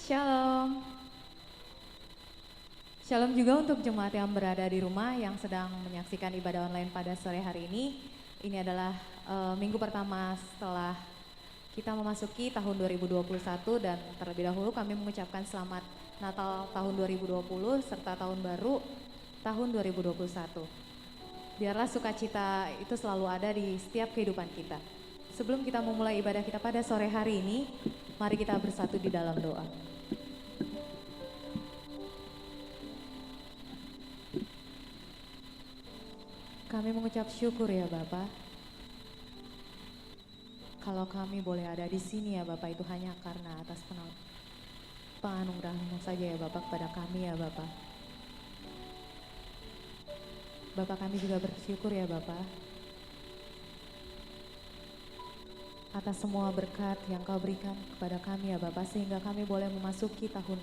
Shalom. Shalom juga untuk jemaat yang berada di rumah yang sedang menyaksikan ibadah online pada sore hari ini. Ini adalah minggu pertama setelah kita memasuki tahun 2021 dan terlebih dahulu kami mengucapkan selamat Natal tahun 2020 serta tahun baru tahun 2021. Biarlah sukacita itu selalu ada di setiap kehidupan kita. Sebelum kita memulai ibadah kita pada sore hari ini, mari kita bersatu di dalam doa. Kami mengucap syukur ya Bapa. Kalau kami boleh ada di sini ya Bapa, itu hanya karena atas penganugerahan-Mu saja ya Bapa kepada kami ya Bapa. Bapa, kami juga bersyukur ya Bapa atas semua berkat yang Kau berikan kepada kami ya Bapa, sehingga kami boleh memasuki tahun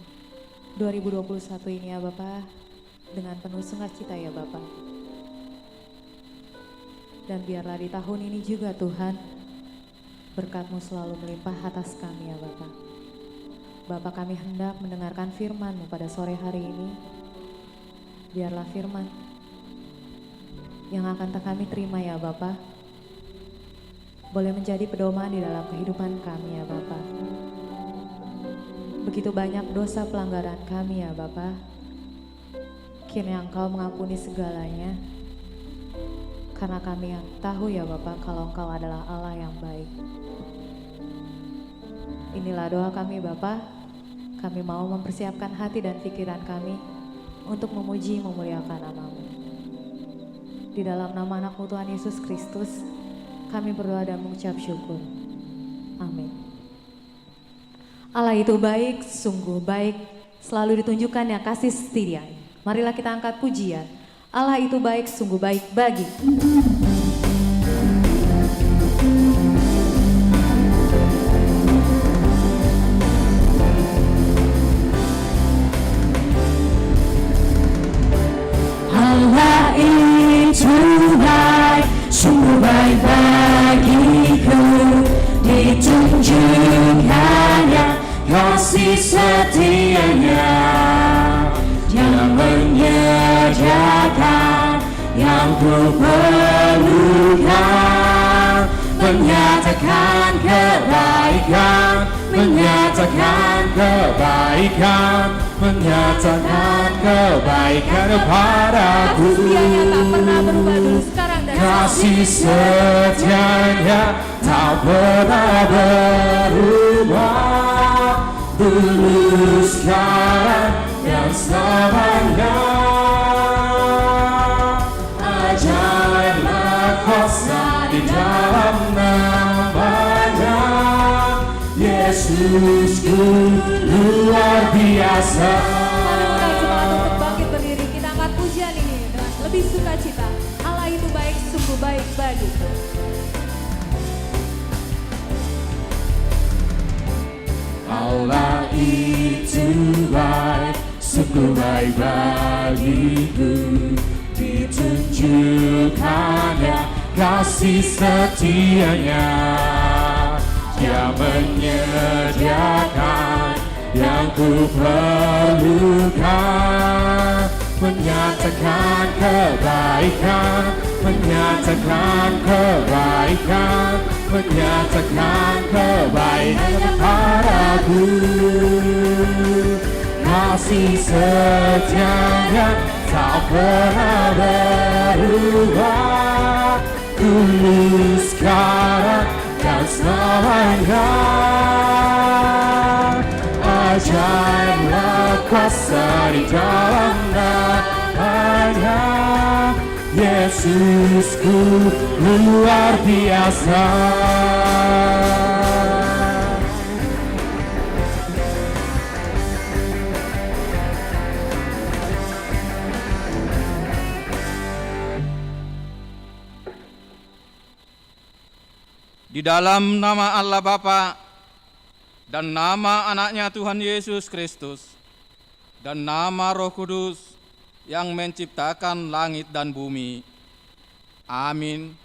2021 ini ya Bapa dengan penuh sukacita ya Bapa. Dan biarlah di tahun ini juga Tuhan, berkat-Mu selalu melimpah atas kami ya Bapa. Bapa, kami hendak mendengarkan firman-Mu pada sore hari ini. Biarlah firman yang akan kami terima ya Bapa, boleh menjadi pedoman di dalam kehidupan kami ya Bapa. Begitu banyak dosa pelanggaran kami ya Bapa, kiranya Engkau mengampuni segalanya. Karena kami yang tahu ya Bapa kalau Engkau adalah Allah yang baik. Inilah doa kami Bapa. Kami mau mempersiapkan hati dan pikiran kami untuk memuji memuliakan nama-Mu. Di dalam nama anak-Mu Tuhan Yesus Kristus, kami berdoa dan mengucap syukur. Amin. Allah itu baik, sungguh baik, selalu ditunjukkan yang kasih setia. Marilah kita angkat pujian. Allah itu baik, sungguh baik bagi. Allah itu baik, sungguh baik bagiku. Ditunjukkannya kasih setianya. Dia menyediakan yang ku perlukan, menyatakan kebaikan, menyatakan kebaikan, menyatakan kebaikan kepadaku. Kasih setianya tak pernah berubah, dulu sekarang dan selamanya. Ajaiblah kuasa di dalam nama-Nya. Yesusku luar biasa. Mari undang jemaat untuk bangkit berdiri. Kita angkat pujian ini dengan lebih sukacita. Allah itu baik, sungguh baik bagiku. Allah itu baik, sungguh baik bagiku. Ditunjukkannya kasih setianya. Dia menyediakan yang ku perlukan, menyatakan kebaikan, menyatakan kebaikan, menyatakan kebaikan kepadaku. Kasih setianya tak pernah berubah, dulu sekarang dan selamanya. Ajaiblah kuasa di dalam nama-Nya. Yesusku luar biasa. Di dalam nama Allah Bapa dan nama anaknya Tuhan Yesus Kristus dan nama Roh Kudus yang menciptakan langit dan bumi. Amin.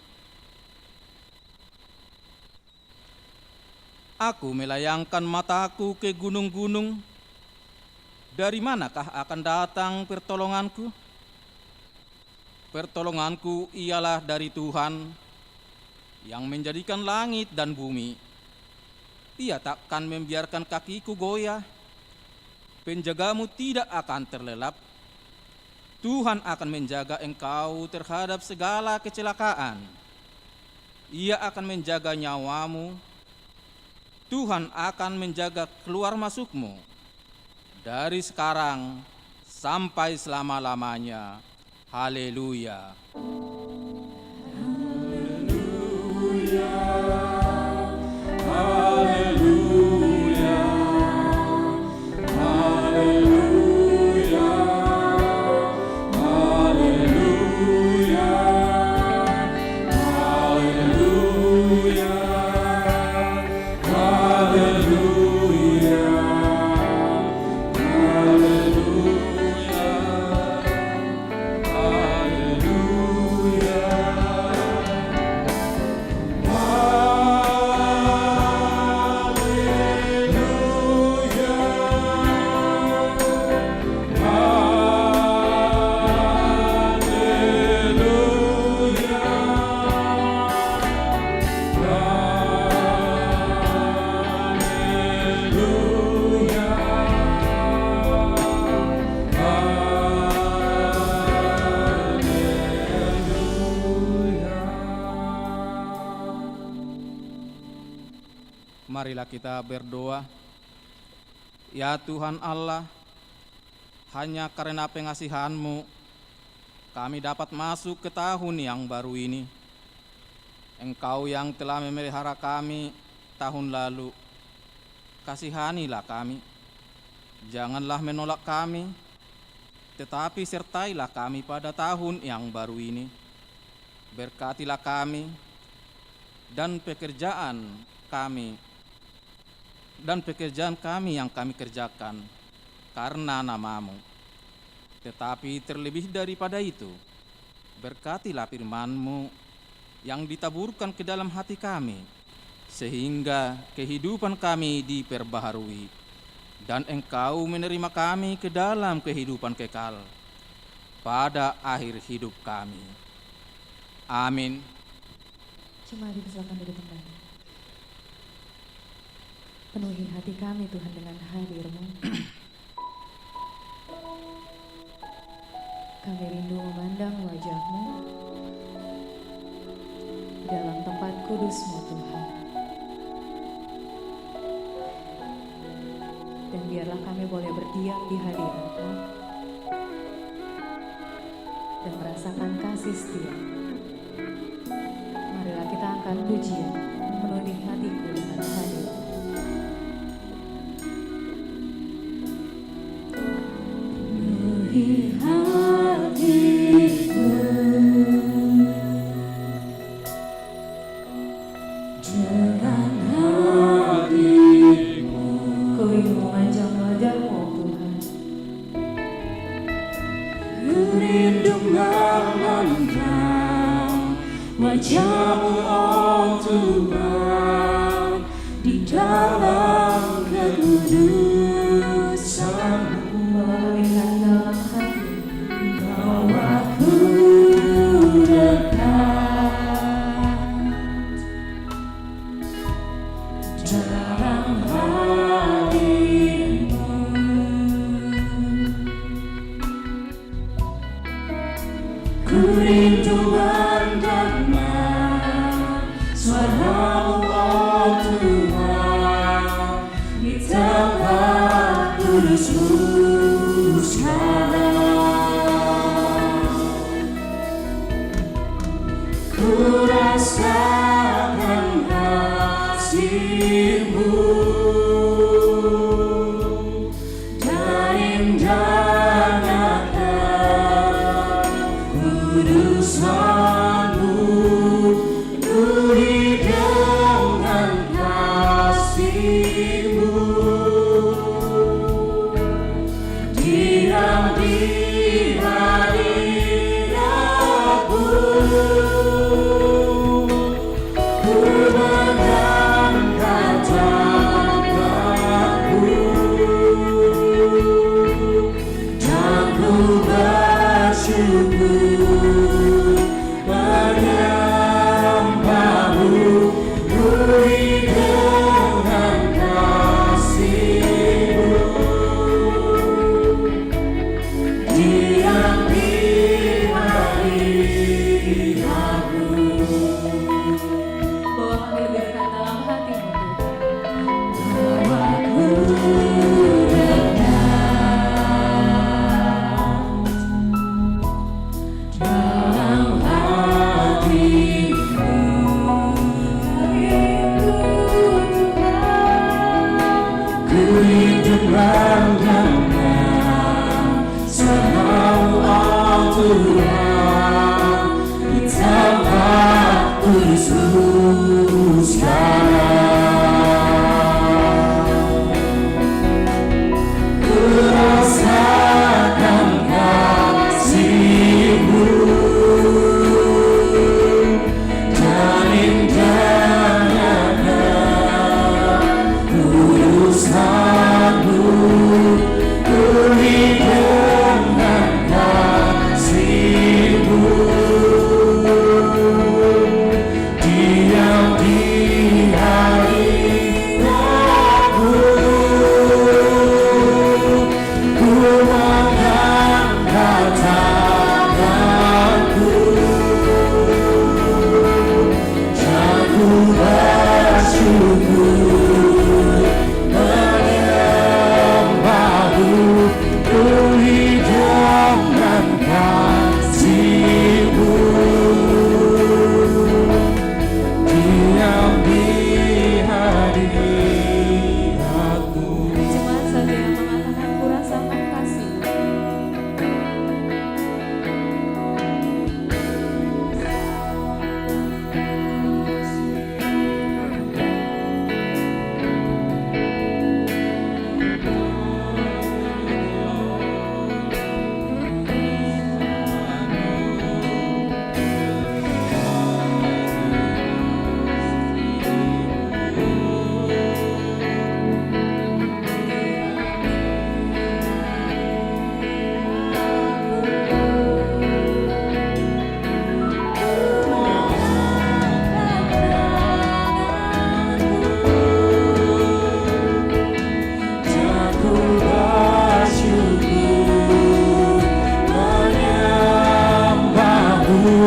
Aku melayangkan mataku ke gunung-gunung, Dari manakah akan datang pertolonganku? Pertolonganku ialah dari Tuhan yang menjadikan langit dan bumi. Ia takkan membiarkan kakiku goyah. Penjagamu tidak akan terlelap. Tuhan akan menjaga engkau terhadap segala kecelakaan. Ia akan menjaga nyawamu. Tuhan akan menjaga keluar masukmu dari sekarang sampai selama-lamanya. Haleluya. Marilah kita berdoa. Ya Tuhan Allah, hanya karena pengasihan-Mu kami dapat masuk ke tahun yang baru ini. Engkau yang telah memelihara kami tahun lalu, kasihanilah kami. Janganlah menolak kami, tetapi sertailah kami pada tahun yang baru ini. Berkatilah kami dan pekerjaan kami yang kami kerjakan karena nama-Mu. Tetapi terlebih daripada itu, berkatilah firman-Mu yang ditaburkan ke dalam hati kami, sehingga kehidupan kami diperbaharui, dan Engkau menerima kami ke dalam kehidupan kekal pada akhir hidup kami. Amin. Jemaat dipersilakan duduk kembali. Penuhi hati kami Tuhan dengan hadir-Mu. Kami rindu memandang wajah-Mu dalam tempat kudus-Mu Tuhan. Dan biarlah kami boleh berdiam di hadirat-Mu dan merasakan kasih setia. Marilah kita angkat pujian, memenuhi hatiku dengan hadir. Penuhi hatiku dengan hadimu. Ku rindu memandang wajah-Mu Tuhan. Ku rindu memandang wajah-Mu oh Tuhan, di dalam kekudusan-Mu. Dalam hati bawaku dekat dalam hadimu. Ku rindu mendengar suara-Mu oh Tuhan, di tempat kudus-Mu sekarang. Ku rasakan kasih-Mu dan indahnya kekudusan-Mu. Penuhi dengan kasih-Mu, diam di hadirat-Mu. Ku mengangkat tanganku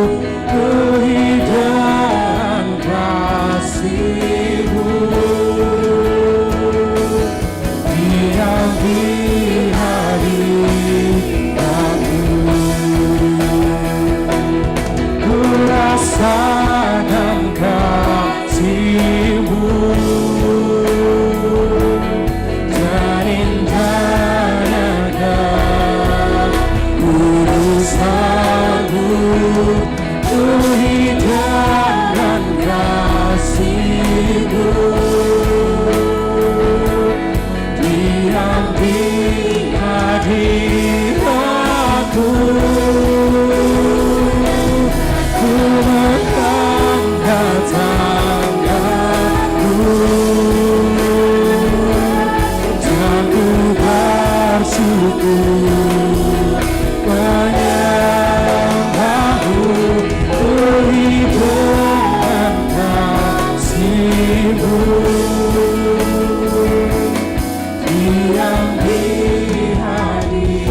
penuhi dengan kasih-Mu. Diam di hadirat-Mu, ku rasakan kasih-Mu. Dan indahnya kekudusan-Mu, penuhi dengan kasih-Mu. Diam di hadirat-Mu, ku mengangkat tanganku dan ku bersyukur menyembah-Mu, penuhi dengan kasih-Mu. Diam di hadirat-Mu.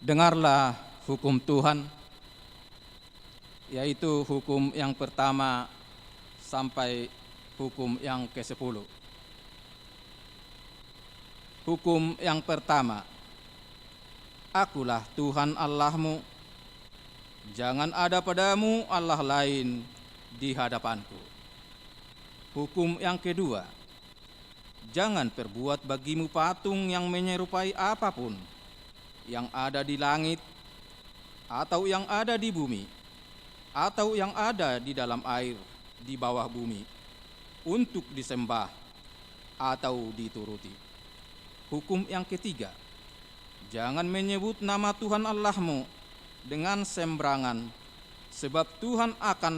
Dengarlah hukum Tuhan, yaitu hukum yang pertama sampai hukum yang ke-10. Hukum yang pertama, Akulah Tuhan Allahmu, jangan ada padamu Allah lain di hadapanku. Hukum yang kedua, jangan perbuat bagimu patung yang menyerupai apapun yang ada di langit, atau yang ada di bumi, atau yang ada di dalam air di bawah bumi, untuk disembah atau dituruti. Hukum yang ketiga, jangan menyebut nama Tuhan Allahmu dengan sembarangan, sebab Tuhan akan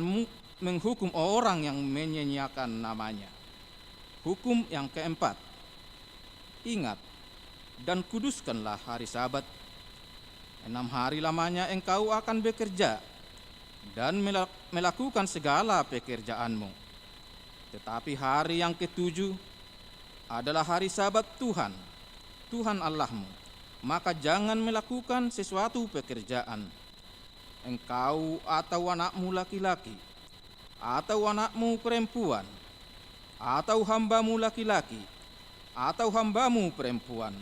menghukum orang yang menyanyiakan namanya. Hukum yang keempat, ingat dan kuduskanlah hari Sabat. 6 hari lamanya engkau akan bekerja dan melakukan segala pekerjaanmu. Tetapi hari yang ke-7 adalah hari Sabat Tuhan, Tuhan Allahmu. Maka jangan melakukan sesuatu pekerjaan, engkau atau anakmu laki-laki, atau anakmu perempuan, atau hambamu laki-laki, atau hambamu perempuan,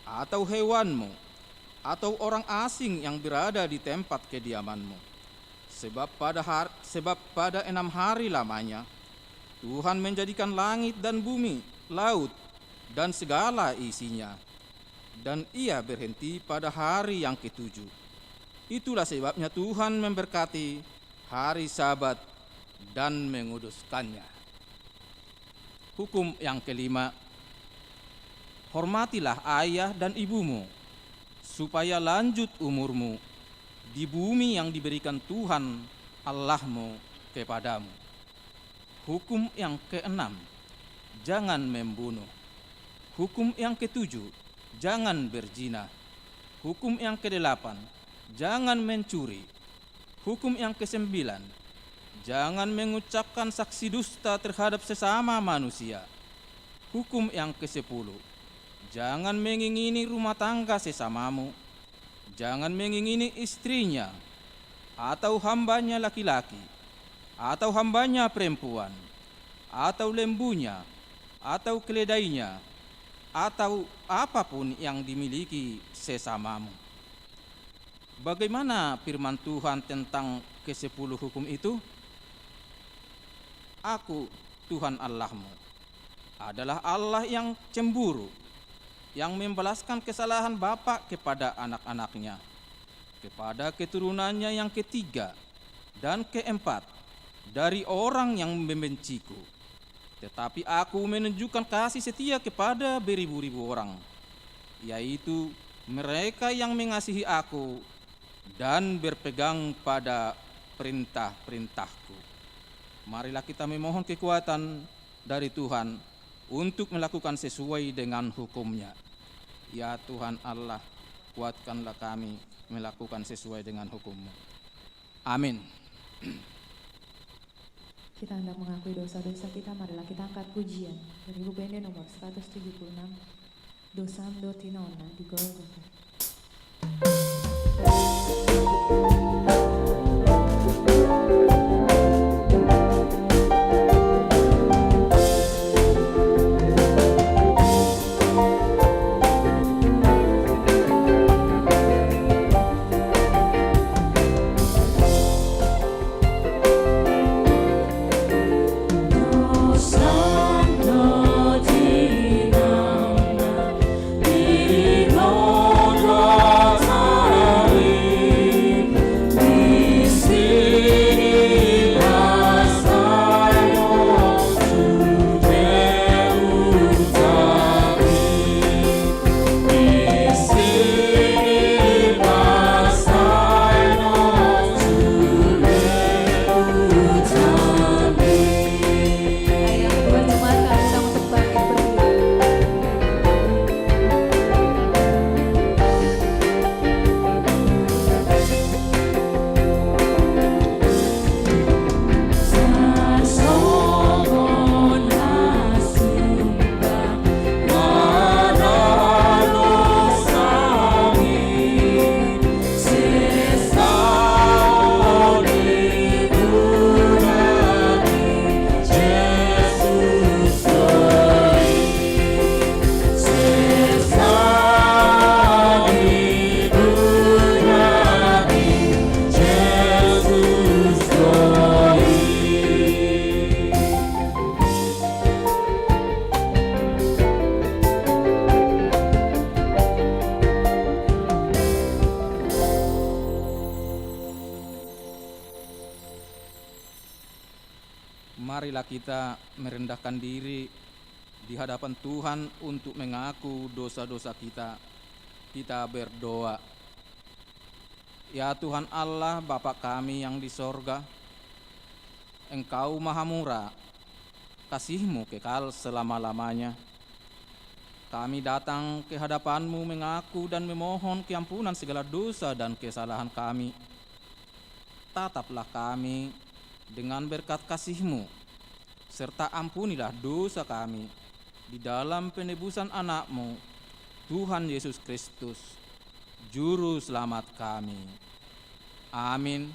atau hewanmu, atau orang asing yang berada di tempat kediamanmu. Sebab pada 6 hari lamanya Tuhan menjadikan langit dan bumi, laut, dan segala isinya, dan Ia berhenti pada hari yang ke-7. Itulah sebabnya Tuhan memberkati hari Sabat dan menguduskannya. Hukum yang kelima, hormatilah ayah dan ibumu, supaya lanjut umurmu di bumi yang diberikan Tuhan Allahmu kepadamu. Hukum yang keenam, jangan membunuh. Hukum yang ke-7, jangan berzina. Hukum yang ke-8, jangan mencuri. Hukum yang ke-9, jangan mengucapkan saksi dusta terhadap sesama manusia. Hukum yang ke-10, jangan mengingini rumah tangga sesamamu. Jangan mengingini istrinya, atau hambanya laki-laki, atau hambanya perempuan, atau lembunya, atau keledainya, atau apapun yang dimiliki sesamamu. Bagaimana firman Tuhan tentang ke-10 hukum itu? Aku, Tuhan Allahmu, adalah Allah yang cemburu, yang membalaskan kesalahan bapa kepada anak-anaknya, kepada keturunannya yang ketiga dan keempat dari orang yang membenciku. Tetapi aku menunjukkan kasih setia kepada beribu-ribu orang, yaitu mereka yang mengasihi aku dan berpegang pada perintah-perintahku. Marilah kita memohon kekuatan dari Tuhan untuk melakukan sesuai dengan hukum-Nya. Ya Tuhan Allah, kuatkanlah kami melakukan sesuai dengan hukum-Mu. Amin. Kita hendak mengakui dosa-dosa kita, marilah kita angkat pujian dari UPND nomor 176, Dosam Dotinona di Golgota. Marilah kita merendahkan diri di hadapan Tuhan untuk mengaku dosa-dosa kita. Kita berdoa. Ya Tuhan Allah, Bapa kami yang di sorga, Engkau maha murah, kasih-Mu kekal selama-lamanya. Kami datang ke hadapan-Mu mengaku dan memohon keampunan segala dosa dan kesalahan kami. Tataplah kami dengan berkat kasih-Mu, serta ampunilah dosa kami di dalam penebusan anak-Mu, Tuhan Yesus Kristus, Juru Selamat kami. Amin.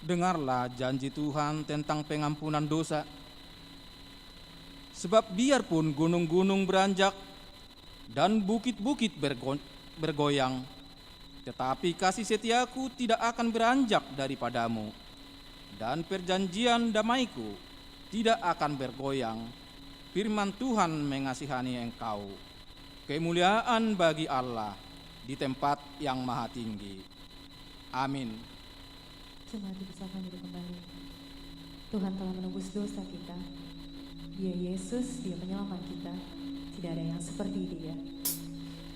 Dengarlah janji Tuhan tentang pengampunan dosa. Sebab biarpun gunung-gunung beranjak dan bukit-bukit bergoyang, tetapi kasih setiaku tidak akan beranjak daripadamu, dan perjanjian damaiku tidak akan bergoyang. Firman Tuhan mengasihani engkau. Kemuliaan bagi Allah di tempat yang maha tinggi. Amin. Jemaat dipersilakan duduk kembali. Tuhan telah menebus dosa kita. Dia Yesus, Dia penyelamat kita. tidak ada yang seperti Dia.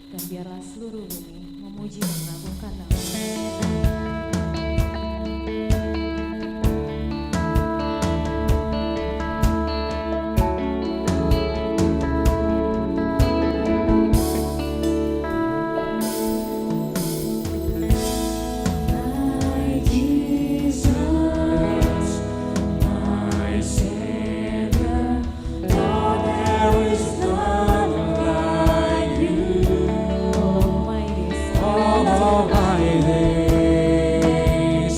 Dan biarlah seluruh bumi memuji dan mengagungkan nama-Nya. My Jesus, my Savior, Lord, there is none like You. All of my days,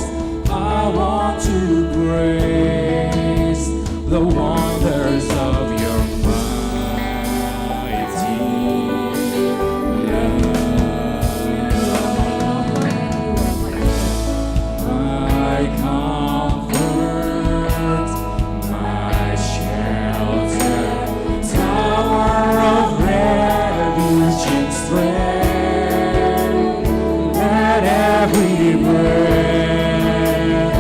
I want to praise the wonders of Your mighty love. My comfort, my shelter, tower of refuge and strength. Let every breath,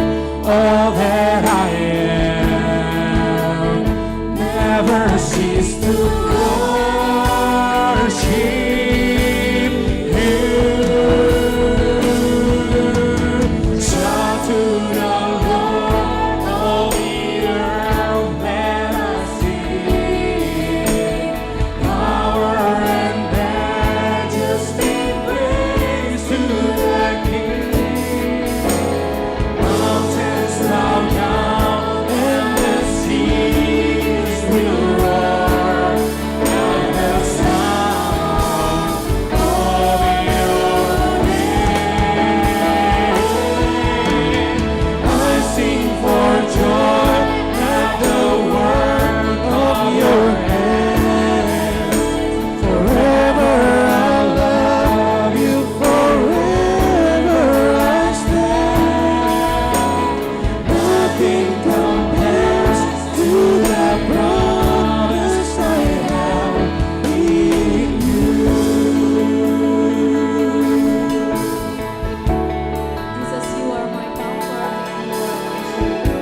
all that I am, never cease to worship You. Shout to the Lord, all the earth, let us sing. Power and majesty, praise to the King. Mountains bow down and the seas will roar at the sound of Your name. I sing for joy at the work of Your hands. Forever I love You, forever I stand. Nothing compares to the promise I have in You. Jesus, You are my comfort, You are my shield.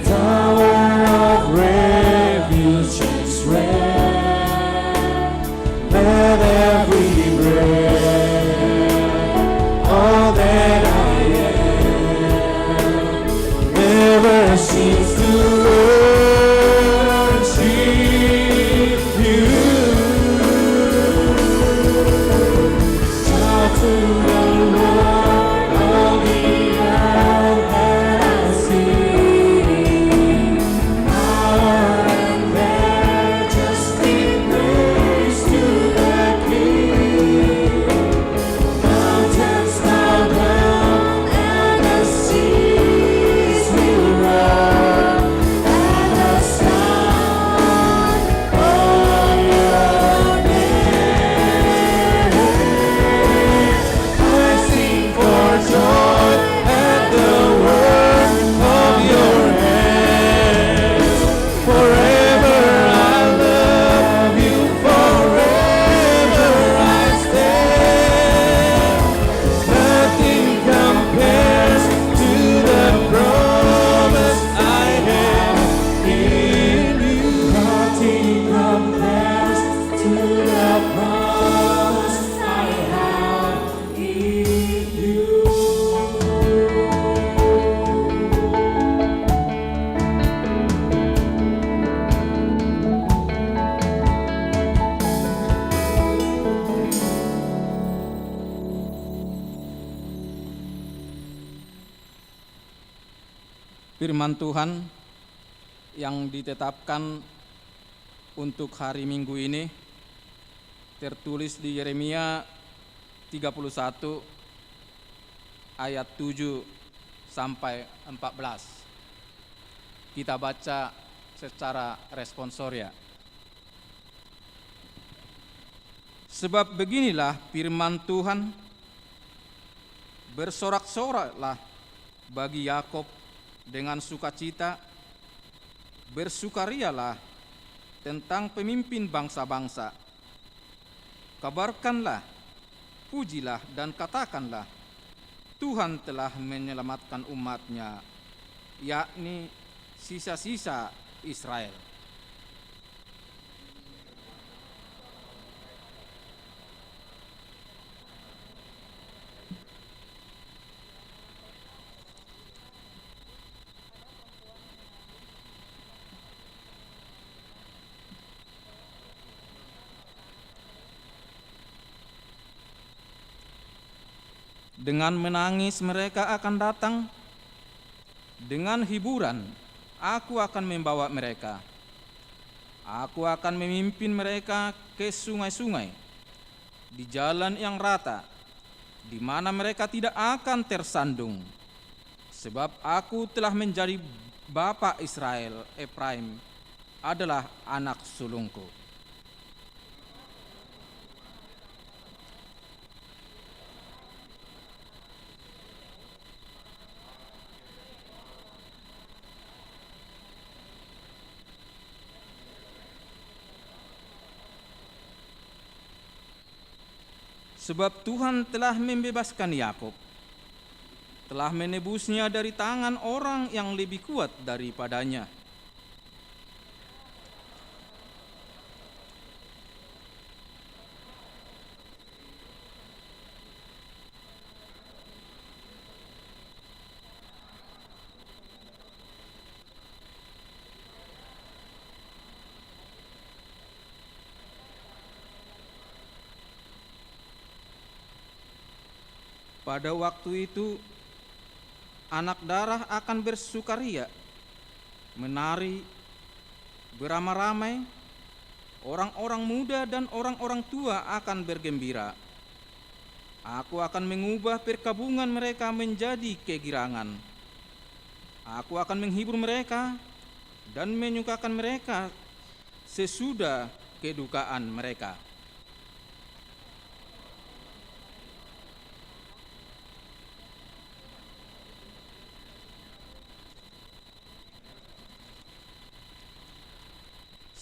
Tower of refuge and strength. Let every breath, all that I am, never cease to worship You. Shout to the Lord, all the earth, let us sing. Power and majesty, praise to the King. Mountains bow down and the seas will roar at the sound of Your name. I sing for joy at the work of Your hands. Forever I love You, forever I stand. Nothing compares to the promise I have in You. Nothing compares to the promise I have in You. Firman Tuhan yang ditetapkan untuk hari Minggu ini tertulis di Yeremia 31 ayat 7 sampai 14. Kita baca secara responsoria. Sebab beginilah firman Tuhan, bersorak-soraklah bagi Yakub dengan sukacita, bersukarialah tentang pemimpin bangsa-bangsa. Kabarkanlah, pujilah dan katakanlah, Tuhan telah menyelamatkan umat-Nya, yakni sisa-sisa Israel. Dengan menangis mereka akan datang, dengan hiburan aku akan membawa mereka. Aku akan memimpin mereka ke sungai-sungai, di jalan yang rata, di mana mereka tidak akan tersandung. Sebab aku telah menjadi bapa Israel, Efraim adalah anak sulungku. Sebab Tuhan telah membebaskan Yakub, telah menebusnya dari tangan orang yang lebih kuat daripadanya. Pada waktu itu, anak darah akan bersukaria, menari, beramai-ramai, orang-orang muda dan orang-orang tua akan bergembira. Aku akan mengubah perkabungan mereka menjadi kegirangan. Aku akan menghibur mereka dan menyukakan mereka sesudah kedukaan mereka.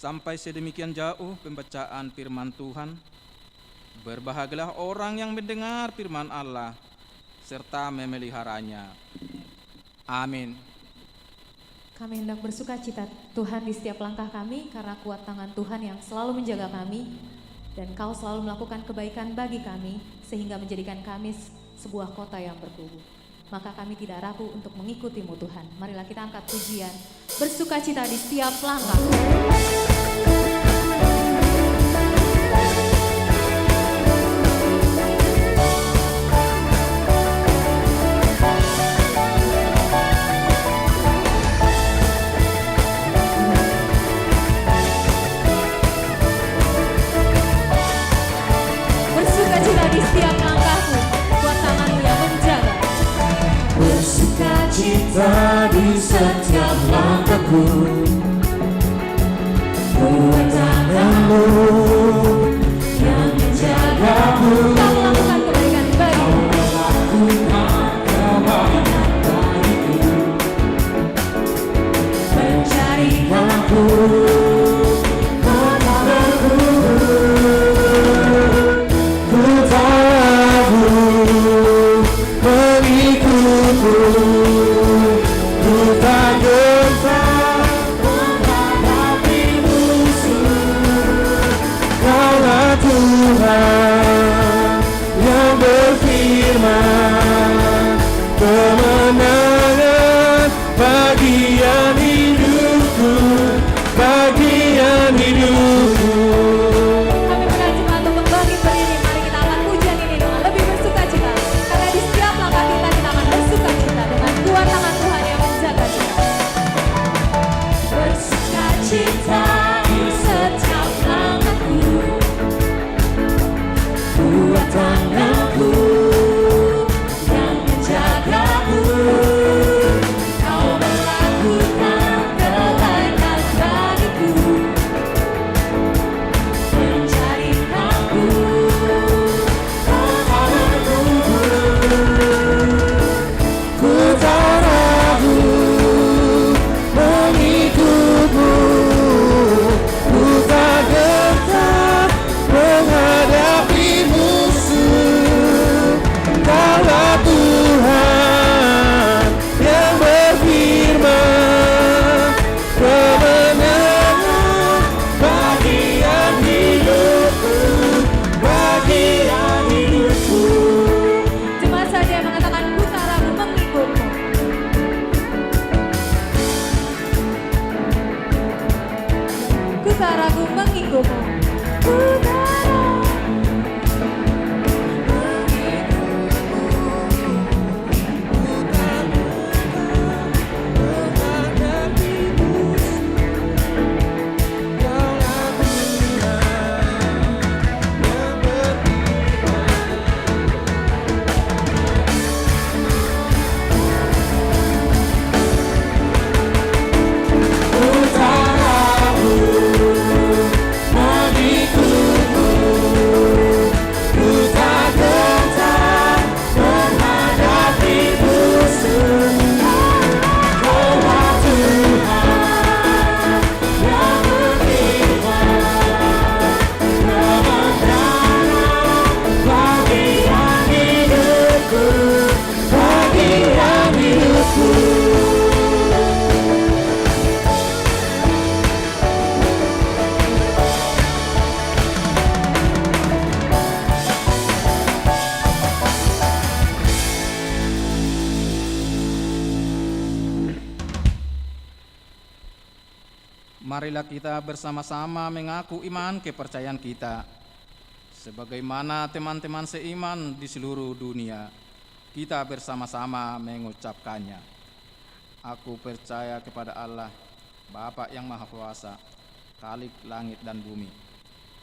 Sampai sedemikian jauh pembacaan firman Tuhan. Berbahagialah orang yang mendengar firman Allah serta memeliharanya. Amin. Kami hendak bersuka cita Tuhan di setiap langkah kami, karena kuat tangan Tuhan yang selalu menjaga kami, dan Kau selalu melakukan kebaikan bagi kami, sehingga menjadikan kami sebuah kota yang berkubu. Maka kami tidak ragu untuk mengikutimu Tuhan. Marilah kita angkat pujian, bersuka cita di setiap langkah. Bersuka cita di setiap langkahku, kuat tanganmu yang menjaga. Bersuka cita di setiap langkahku, kuat tanganmu yang menjagaku. Kau melakukan kebaikan bagiku, mencari aku. marilah kita bersama-sama mengaku iman kepercayaan kita. Sebagaimana teman-teman seiman di seluruh dunia, kita bersama-sama mengucapkannya. Aku percaya kepada Allah, Bapa yang Maha Kuasa, Khalik langit dan bumi.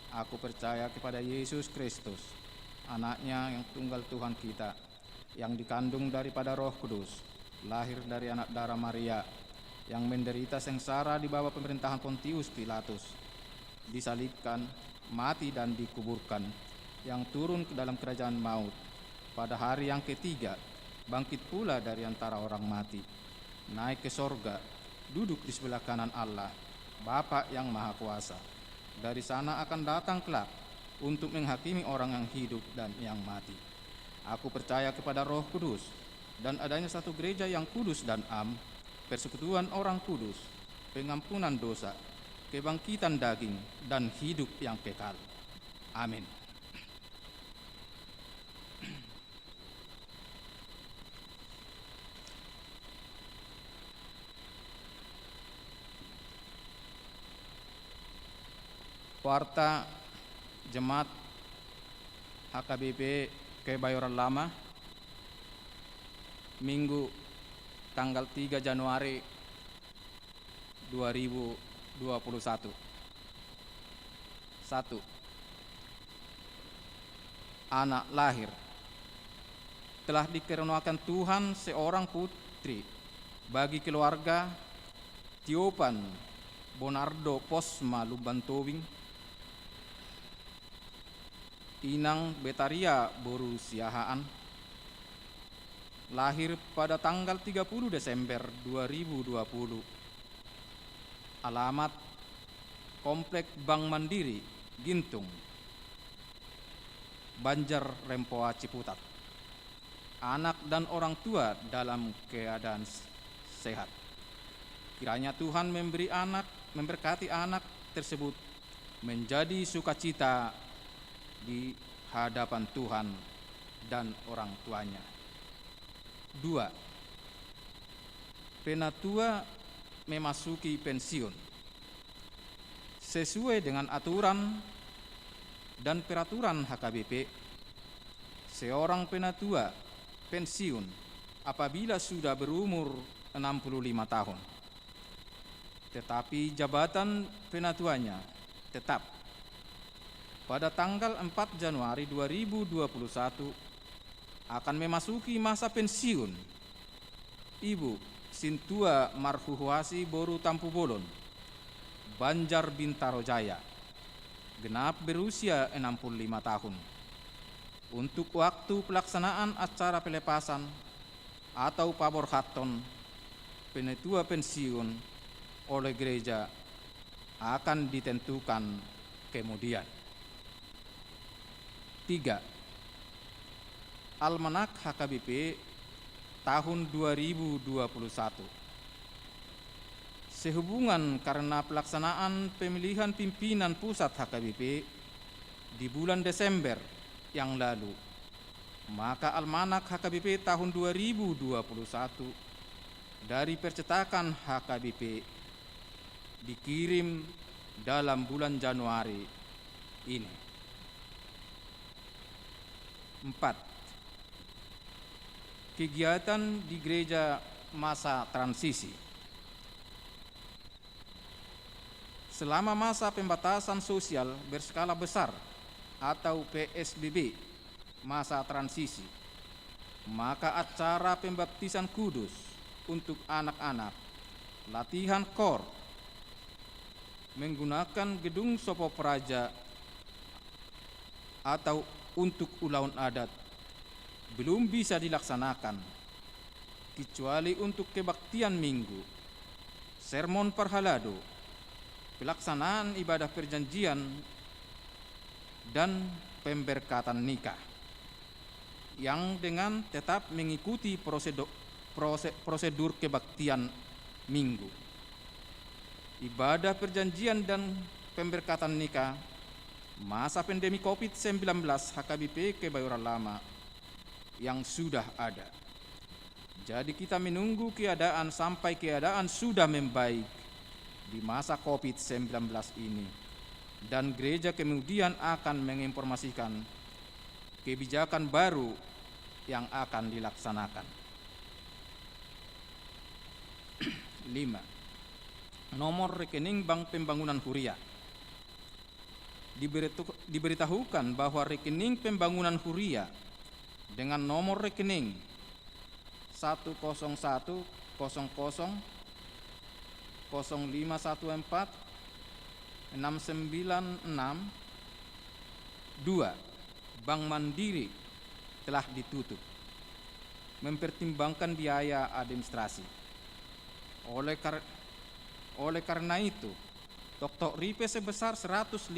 Aku percaya kepada Yesus Kristus, Anaknya yang tunggal Tuhan kita, yang dikandung daripada Roh Kudus, lahir dari anak darah Maria, yang menderita sengsara di bawah pemerintahan Pontius Pilatus, disalibkan, mati dan dikuburkan, yang turun ke dalam kerajaan maut, pada hari yang ketiga bangkit pula dari antara orang mati, naik ke sorga, duduk di sebelah kanan Allah, Bapa yang Maha Kuasa. Dari sana akan datang kelak untuk menghakimi orang yang hidup dan yang mati. Aku percaya kepada Roh Kudus dan adanya satu gereja yang kudus dan am, persekutuan orang kudus, pengampunan dosa, kebangkitan daging, dan hidup yang kekal. Amin. Warta Jemaat HKBP Kebayoran Lama, Minggu tanggal 3 Januari 2021. 1. Anak lahir. Telah dikaruniakan Tuhan seorang putri bagi keluarga Tiopan Bonardo Posma Lubantowing, Inang Betaria Boru Siahaan, lahir pada tanggal 30 Desember 2020. Alamat Komplek Bank Mandiri, Gintung, Banjar Rempoa, Ciputat. Anak dan orang tua dalam keadaan sehat. Kiranya Tuhan memberkati anak tersebut menjadi sukacita di hadapan Tuhan dan orang tuanya. 2. Penatua memasuki pensiun. Sesuai dengan aturan dan peraturan HKBP, seorang penatua pensiun apabila sudah berumur 65 tahun. Tetapi jabatan penatuanya tetap. Pada tanggal 4 Januari 2021 akan memasuki masa pensiun Ibu Sintua Marhuhuasi Boru Tampu Bolon, Banjar Bintaro Jaya, genap berusia 65 tahun. Untuk waktu pelaksanaan acara pelepasan atau paborhaton penatua pensiun oleh gereja akan ditentukan kemudian. 3. Almanak HKBP tahun 2021. Sehubungan karena pelaksanaan pemilihan pimpinan pusat HKBP di bulan Desember yang lalu, maka Almanak HKBP tahun 2021 dari percetakan HKBP dikirim dalam bulan Januari ini. 4. Kegiatan di gereja masa transisi. Selama masa pembatasan sosial berskala besar atau PSBB masa transisi, maka acara pembaptisan kudus untuk anak-anak, latihan kor, menggunakan gedung Sopo Praja atau untuk ulaun adat belum bisa dilaksanakan, kecuali untuk kebaktian minggu, sermon parhalado, pelaksanaan ibadah perjanjian, dan pemberkatan nikah, yang dengan tetap mengikuti prosedur kebaktian minggu, ibadah perjanjian dan pemberkatan nikah masa pandemi COVID-19 HKBP Kebayoran Lama yang sudah ada. Jadi kita menunggu keadaan sampai keadaan sudah membaik di masa COVID-19 ini, dan gereja kemudian akan menginformasikan kebijakan baru yang akan dilaksanakan. 5. Nomor rekening Bank Pembangunan Huria. Diberitahukan bahwa rekening pembangunan Huria dengan nomor rekening 10100 0514 696 2 Bank Mandiri telah ditutup, mempertimbangkan biaya administrasi. Oleh karena itu, Tok Ripe sebesar 150.000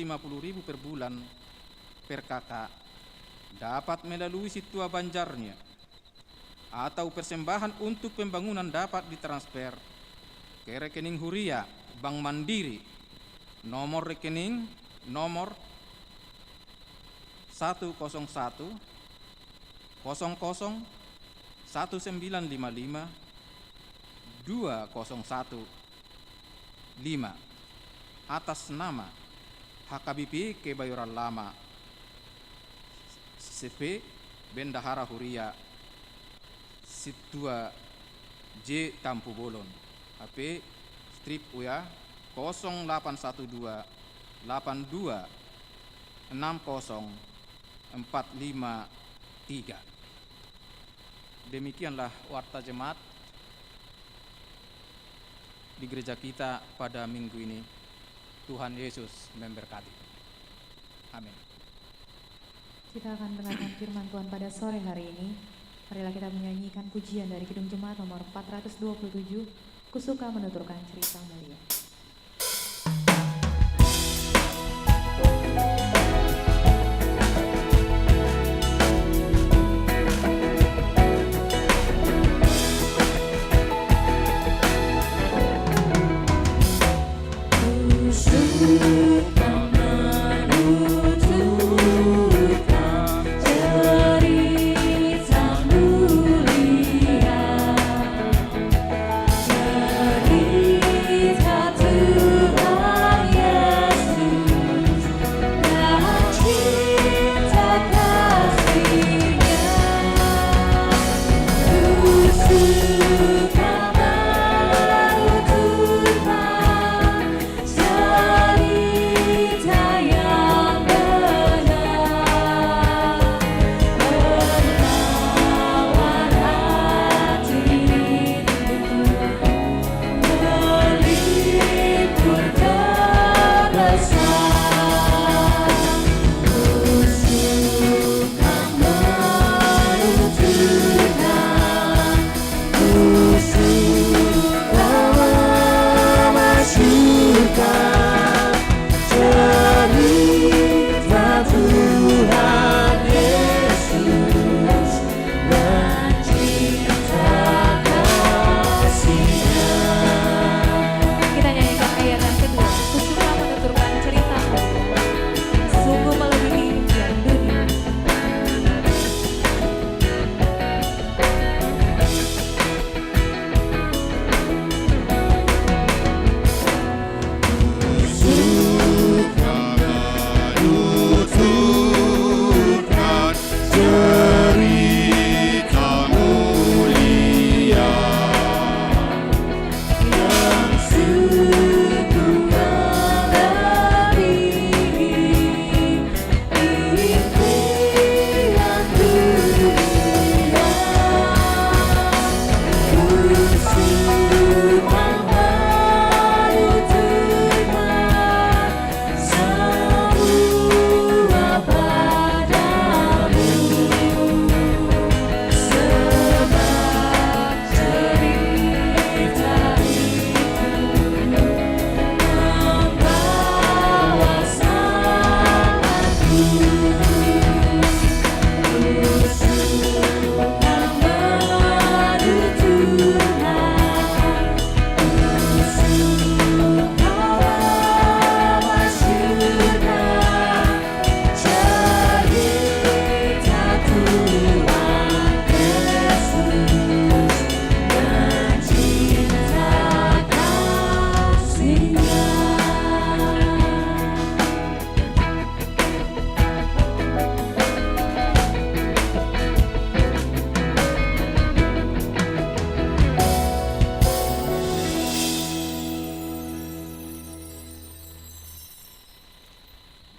per bulan per kakak dapat melalui situa banjarnya, atau persembahan untuk pembangunan dapat ditransfer ke rekening Huria Bank Mandiri, nomor rekening nomor 101 00 1955 2015 atas nama HKBP Kebayoran Lama, CV Bendahara Huria, Situa J Tampu Bolon, HP strip UYA 0812 82 60 453. Demikianlah warta jemaat di gereja kita pada minggu ini. Tuhan Yesus memberkati. Amin. Kita akan mendengarkan firman Tuhan pada sore hari ini. Marilah kita menyanyikan pujian dari Kidung Jemaat nomor 427, Kusuka Menuturkan Cerita Mulia. Cerita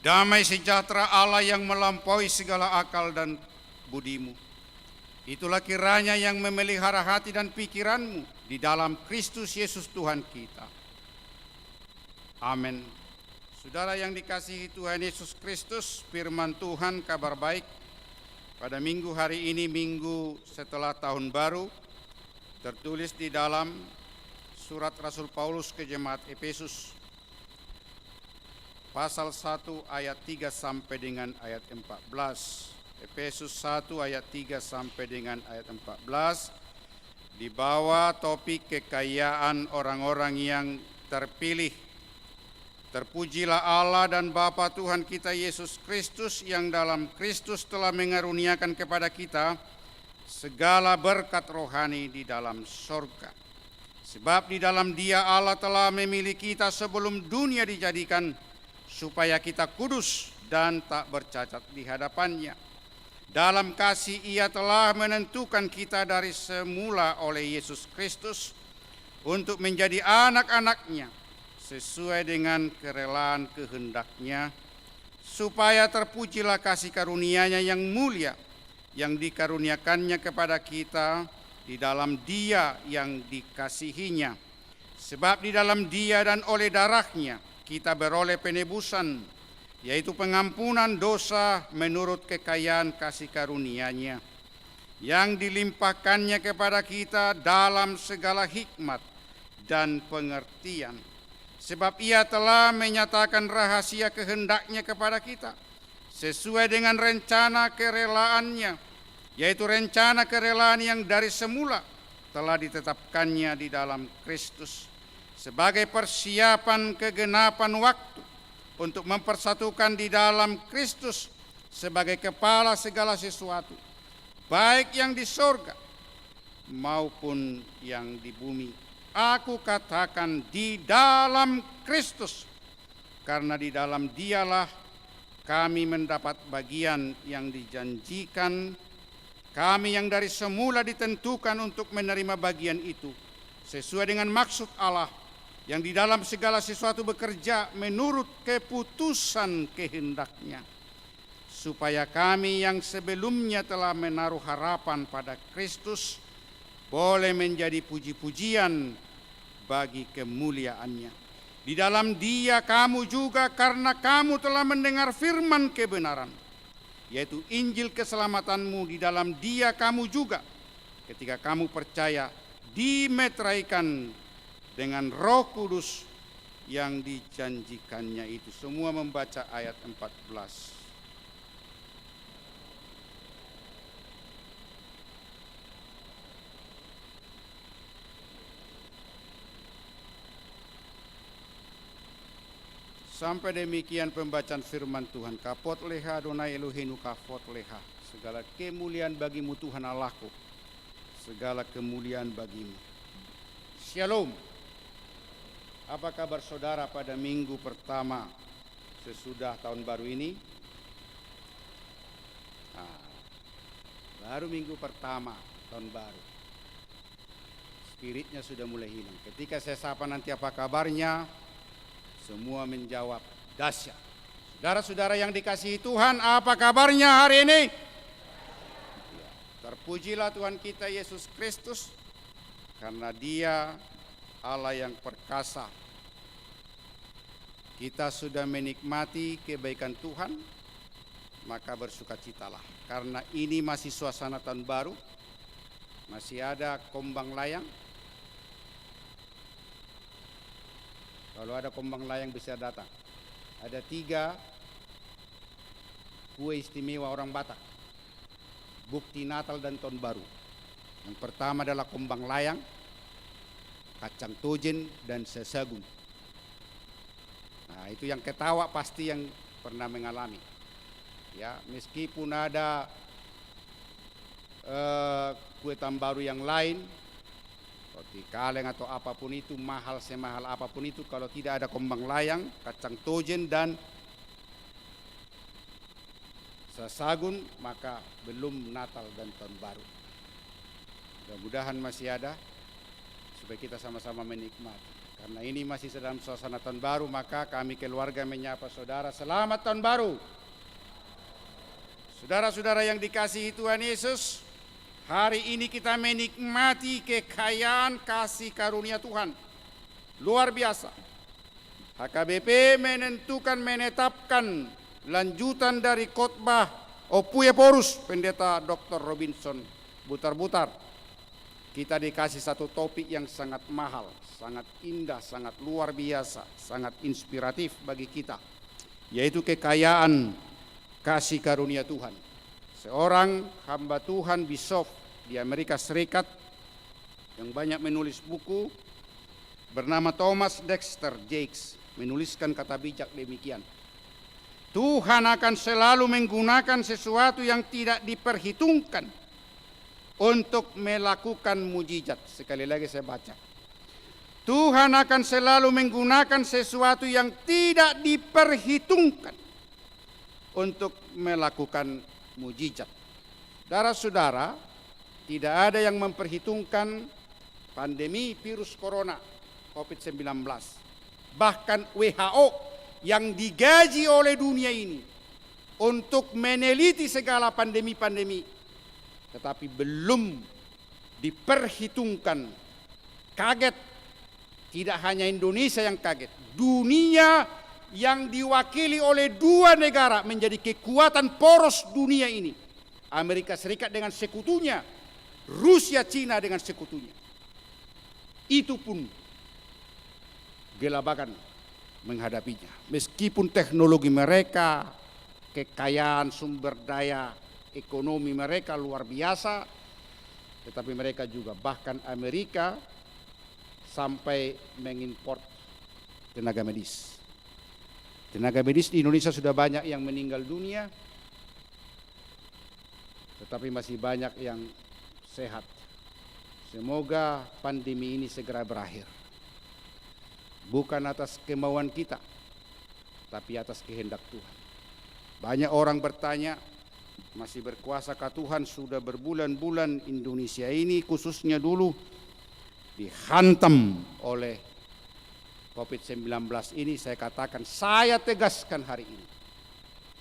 Damai sejahtera Allah yang melampaui segala akal dan budimu. Itulah kiranya yang memelihara hati dan pikiranmu di dalam Kristus Yesus Tuhan kita. Amin. Saudara yang dikasihi Tuhan Yesus Kristus, firman Tuhan kabar baik pada minggu hari ini, minggu setelah tahun baru, tertulis di dalam surat Rasul Paulus ke jemaat Efesus, pasal 1 ayat 3 sampai dengan ayat 14. Efesus 1 ayat 3 sampai dengan ayat 14, di bawah topik kekayaan orang-orang yang terpilih. Terpujilah Allah dan Bapa Tuhan kita Yesus Kristus, yang dalam Kristus telah mengaruniakan kepada kita segala berkat rohani di dalam sorga. Sebab di dalam Dia Allah telah memilih kita sebelum dunia dijadikan, supaya kita kudus dan tak bercacat di hadapan-Nya. Dalam kasih Ia telah menentukan kita dari semula oleh Yesus Kristus untuk menjadi anak-anak-Nya sesuai dengan kerelaan kehendak-Nya, supaya terpujilah kasih karunia-Nya yang mulia yang dikaruniakannya kepada kita di dalam Dia yang dikasihinya. Sebab di dalam Dia dan oleh darah-Nya kita beroleh penebusan, yaitu pengampunan dosa menurut kekayaan kasih karunia-Nya yang dilimpahkannya kepada kita dalam segala hikmat dan pengertian. Sebab Ia telah menyatakan rahasia kehendak-Nya kepada kita sesuai dengan rencana kerelaan-Nya, yaitu rencana kerelaan yang dari semula telah ditetapkannya di dalam Kristus sebagai persiapan kegenapan waktu, untuk mempersatukan di dalam Kristus sebagai kepala segala sesuatu, baik yang di sorga maupun yang di bumi. Aku katakan di dalam Kristus, karena di dalam Dialah kami mendapat bagian yang dijanjikan, kami yang dari semula ditentukan untuk menerima bagian itu, sesuai dengan maksud Allah yang di dalam segala sesuatu bekerja menurut keputusan kehendak-Nya, supaya kami yang sebelumnya telah menaruh harapan pada Kristus boleh menjadi puji-pujian bagi kemuliaan-Nya. Di dalam Dia kamu juga, karena kamu telah mendengar firman kebenaran, yaitu Injil keselamatanmu, di dalam Dia kamu juga, ketika kamu percaya, dimeteraikan dengan Roh Kudus yang dijanjikannya itu. Semua membaca ayat 14. Sampai demikian pembacaan firman Tuhan. Kapot leha Adonai Eloheinu, kapot leha. Segala kemuliaan bagimu Tuhan Allahku, segala kemuliaan bagimu. Shalom. Apa kabar saudara pada minggu pertama sesudah tahun baru ini? Baru minggu pertama tahun baru, spiritnya sudah mulai hilang. Ketika saya sapa nanti apa kabarnya, semua menjawab dahsyat. Saudara-saudara yang dikasihi Tuhan, apa kabarnya hari ini? Terpujilah Tuhan kita Yesus Kristus, karena Dia Allah yang perkasa. Kita sudah menikmati kebaikan Tuhan, maka bersukacitalah. Karena ini masih suasana tahun baru, masih ada kombang layang. Kalau ada kombang layang bisa datang. Ada 3 kue istimewa orang Batak, bukti Natal dan tahun baru. Yang pertama adalah kombang layang, kacang tojen, dan sesagun. Nah, itu yang ketawa pasti yang pernah mengalami. Ya, meskipun ada kue tahun baru yang lain, roti kaleng atau apapun itu, mahal semahal apapun itu, kalau tidak ada kombang layang, kacang tojen, dan sesagun, maka belum Natal dan tahun baru. Mudah-mudahan masih ada, supaya kita sama-sama menikmati. Karena ini masih dalam suasana tahun baru, maka kami keluarga menyapa saudara, selamat tahun baru. Saudara-saudara yang dikasihi Tuhan Yesus, hari ini kita menikmati kekayaan kasih karunia Tuhan. Luar biasa. HKBP menetapkan lanjutan dari khotbah Opue Porus, Pendeta Dr. Robinson Butar-Butar. Kita dikasih satu topik yang sangat mahal, sangat indah, sangat luar biasa, sangat inspiratif bagi kita, yaitu kekayaan kasih karunia Tuhan. Seorang hamba Tuhan Bishop di Amerika Serikat yang banyak menulis buku bernama Thomas Dexter Jakes menuliskan kata bijak demikian: Tuhan akan selalu menggunakan sesuatu yang tidak diperhitungkan untuk melakukan mujizat. Sekali lagi saya baca. Tuhan akan selalu menggunakan sesuatu yang tidak diperhitungkan untuk melakukan mujizat. Saudara-saudara, tidak ada yang memperhitungkan pandemi virus corona COVID-19. Bahkan WHO yang digaji oleh dunia ini untuk meneliti segala pandemi-pandemi, tetapi belum diperhitungkan. Kaget, tidak hanya Indonesia yang kaget, dunia yang diwakili oleh dua negara menjadi kekuatan poros dunia ini. Amerika Serikat dengan sekutunya, Rusia, Cina dengan sekutunya. Itu pun gelabakan menghadapinya. Meskipun teknologi mereka, kekayaan sumber daya ekonomi mereka luar biasa, tetapi mereka juga, bahkan Amerika sampai mengimpor tenaga medis. Tenaga medis di Indonesia sudah banyak yang meninggal dunia, tetapi masih banyak yang sehat. Semoga pandemi ini segera berakhir. Bukan atas kemauan kita, tapi atas kehendak Tuhan. Banyak orang bertanya, masih berkuasakah Tuhan? Sudah berbulan-bulan Indonesia ini khususnya dulu dihantam oleh COVID-19 ini. Saya katakan, saya tegaskan hari ini,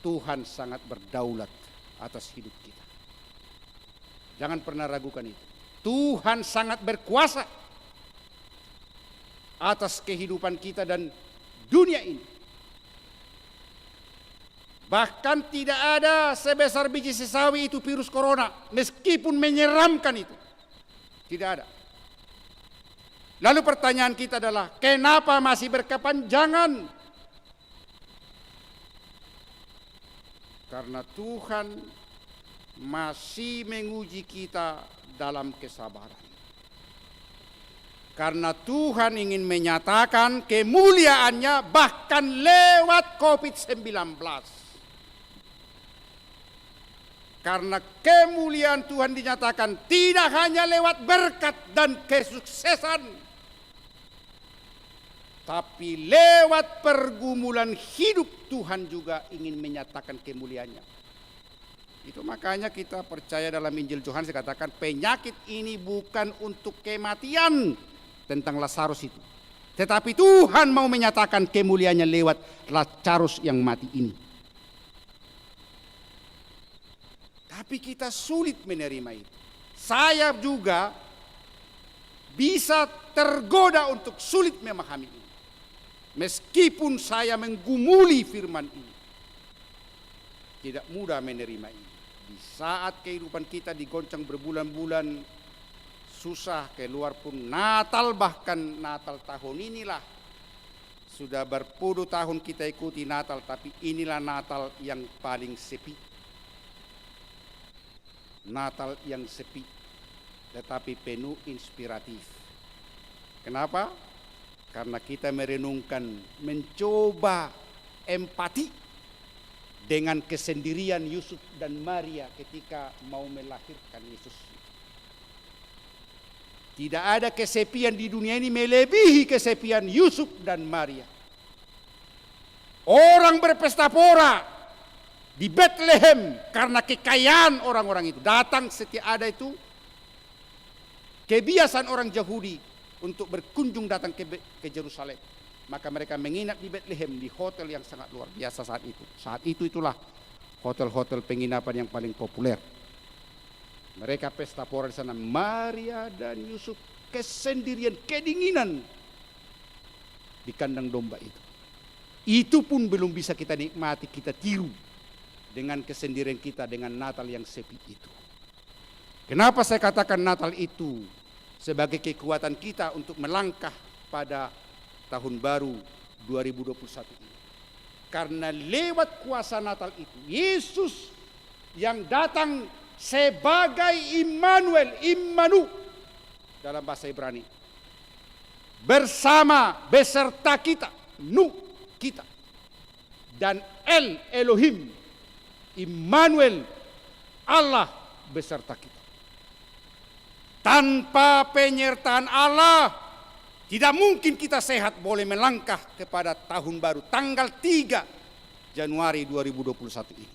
Tuhan sangat berdaulat atas hidup kita. Jangan pernah ragukan itu. Tuhan sangat berkuasa atas kehidupan kita dan dunia ini. Bahkan tidak ada sebesar biji sesawi itu virus corona, meskipun menyeramkan itu. Tidak ada. Lalu pertanyaan kita adalah, kenapa masih berkepanjangan? Karena Tuhan masih menguji kita dalam kesabaran. Karena Tuhan ingin menyatakan kemuliaannya bahkan lewat COVID-19. Karena kemuliaan Tuhan dinyatakan tidak hanya lewat berkat dan kesuksesan, tapi lewat pergumulan hidup Tuhan juga ingin menyatakan kemuliaannya. Itu makanya kita percaya dalam Injil Yohanes dikatakan penyakit ini bukan untuk kematian tentang Lazarus itu, tetapi Tuhan mau menyatakan kemuliaannya lewat Lazarus yang mati ini. Tapi kita sulit menerima itu. Saya juga bisa tergoda untuk sulit memahami ini. Meskipun saya menggumuli firman ini, tidak mudah menerima ini. Di saat kehidupan kita digoncang berbulan-bulan susah, keluar pun Natal, bahkan Natal tahun inilah. Sudah berpuluh tahun kita ikuti Natal, tapi inilah Natal yang paling sepi. Natal yang sepi, tetapi penuh inspiratif. Kenapa? Karena kita merenungkan, mencoba empati dengan kesendirian Yusuf dan Maria ketika mau melahirkan Yesus. Tidak ada kesepian di dunia ini melebihi kesepian Yusuf dan Maria. Orang berpesta pora di Bethlehem karena kekayaan orang-orang itu. Datang setiap ada itu kebiasaan orang Yahudi untuk berkunjung datang ke Yerusalem. Maka mereka menginap di Bethlehem di hotel yang sangat luar biasa saat itu. Saat itulah hotel-hotel penginapan yang paling populer. Mereka pesta pora di sana. Maria dan Yusuf kesendirian, kedinginan di kandang domba itu. Itu pun belum bisa kita nikmati, kita tiru dengan kesendirian kita dengan Natal yang sepi itu. Kenapa saya katakan Natal itu sebagai kekuatan kita untuk melangkah pada tahun baru 2021 ini? Karena lewat kuasa Natal itu, Yesus yang datang sebagai Immanuel, Immanu dalam bahasa Ibrani, bersama, beserta kita, kita, dan Elohim, Immanuel, Allah beserta kita. Tanpa penyertaan Allah, tidak mungkin kita sehat boleh melangkah kepada tahun baru tanggal 3 Januari 2021 ini.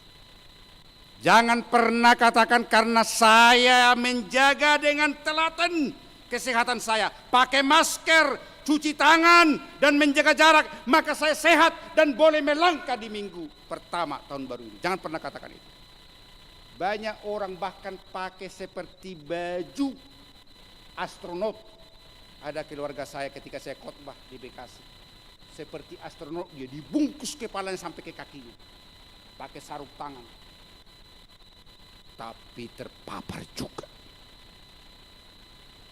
Jangan pernah katakan karena saya menjaga dengan telaten kesehatan saya, pakai masker, cuci tangan, dan menjaga jarak, maka saya sehat dan boleh melangkah di minggu pertama tahun baru ini. Jangan pernah katakan itu. Banyak orang bahkan pakai seperti baju astronot. Ada keluarga saya ketika saya khotbah di Bekasi, seperti astronot, dia dibungkus kepalanya sampai ke kakinya, pakai sarung tangan, tapi terpapar juga.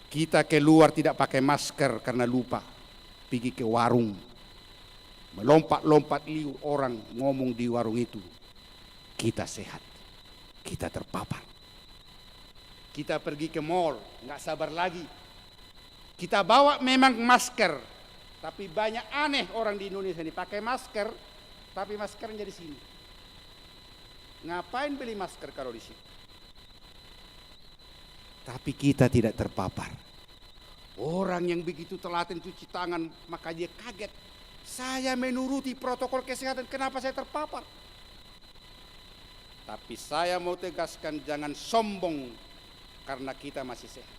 Kita keluar tidak pakai masker karena lupa, pergi ke warung, melompat-lompat liur orang ngomong di warung itu, kita sehat, kita terpapar. Kita pergi ke mall, nggak sabar lagi. Kita bawa memang masker, tapi banyak aneh orang di Indonesia ini pakai masker, tapi maskernya di sini. Ngapain beli masker kalau di sini? Tapi kita tidak terpapar. Orang yang begitu telaten cuci tangan, maka dia kaget. Saya menuruti protokol kesehatan, kenapa saya terpapar? Tapi saya mau tegaskan, jangan sombong karena kita masih sehat.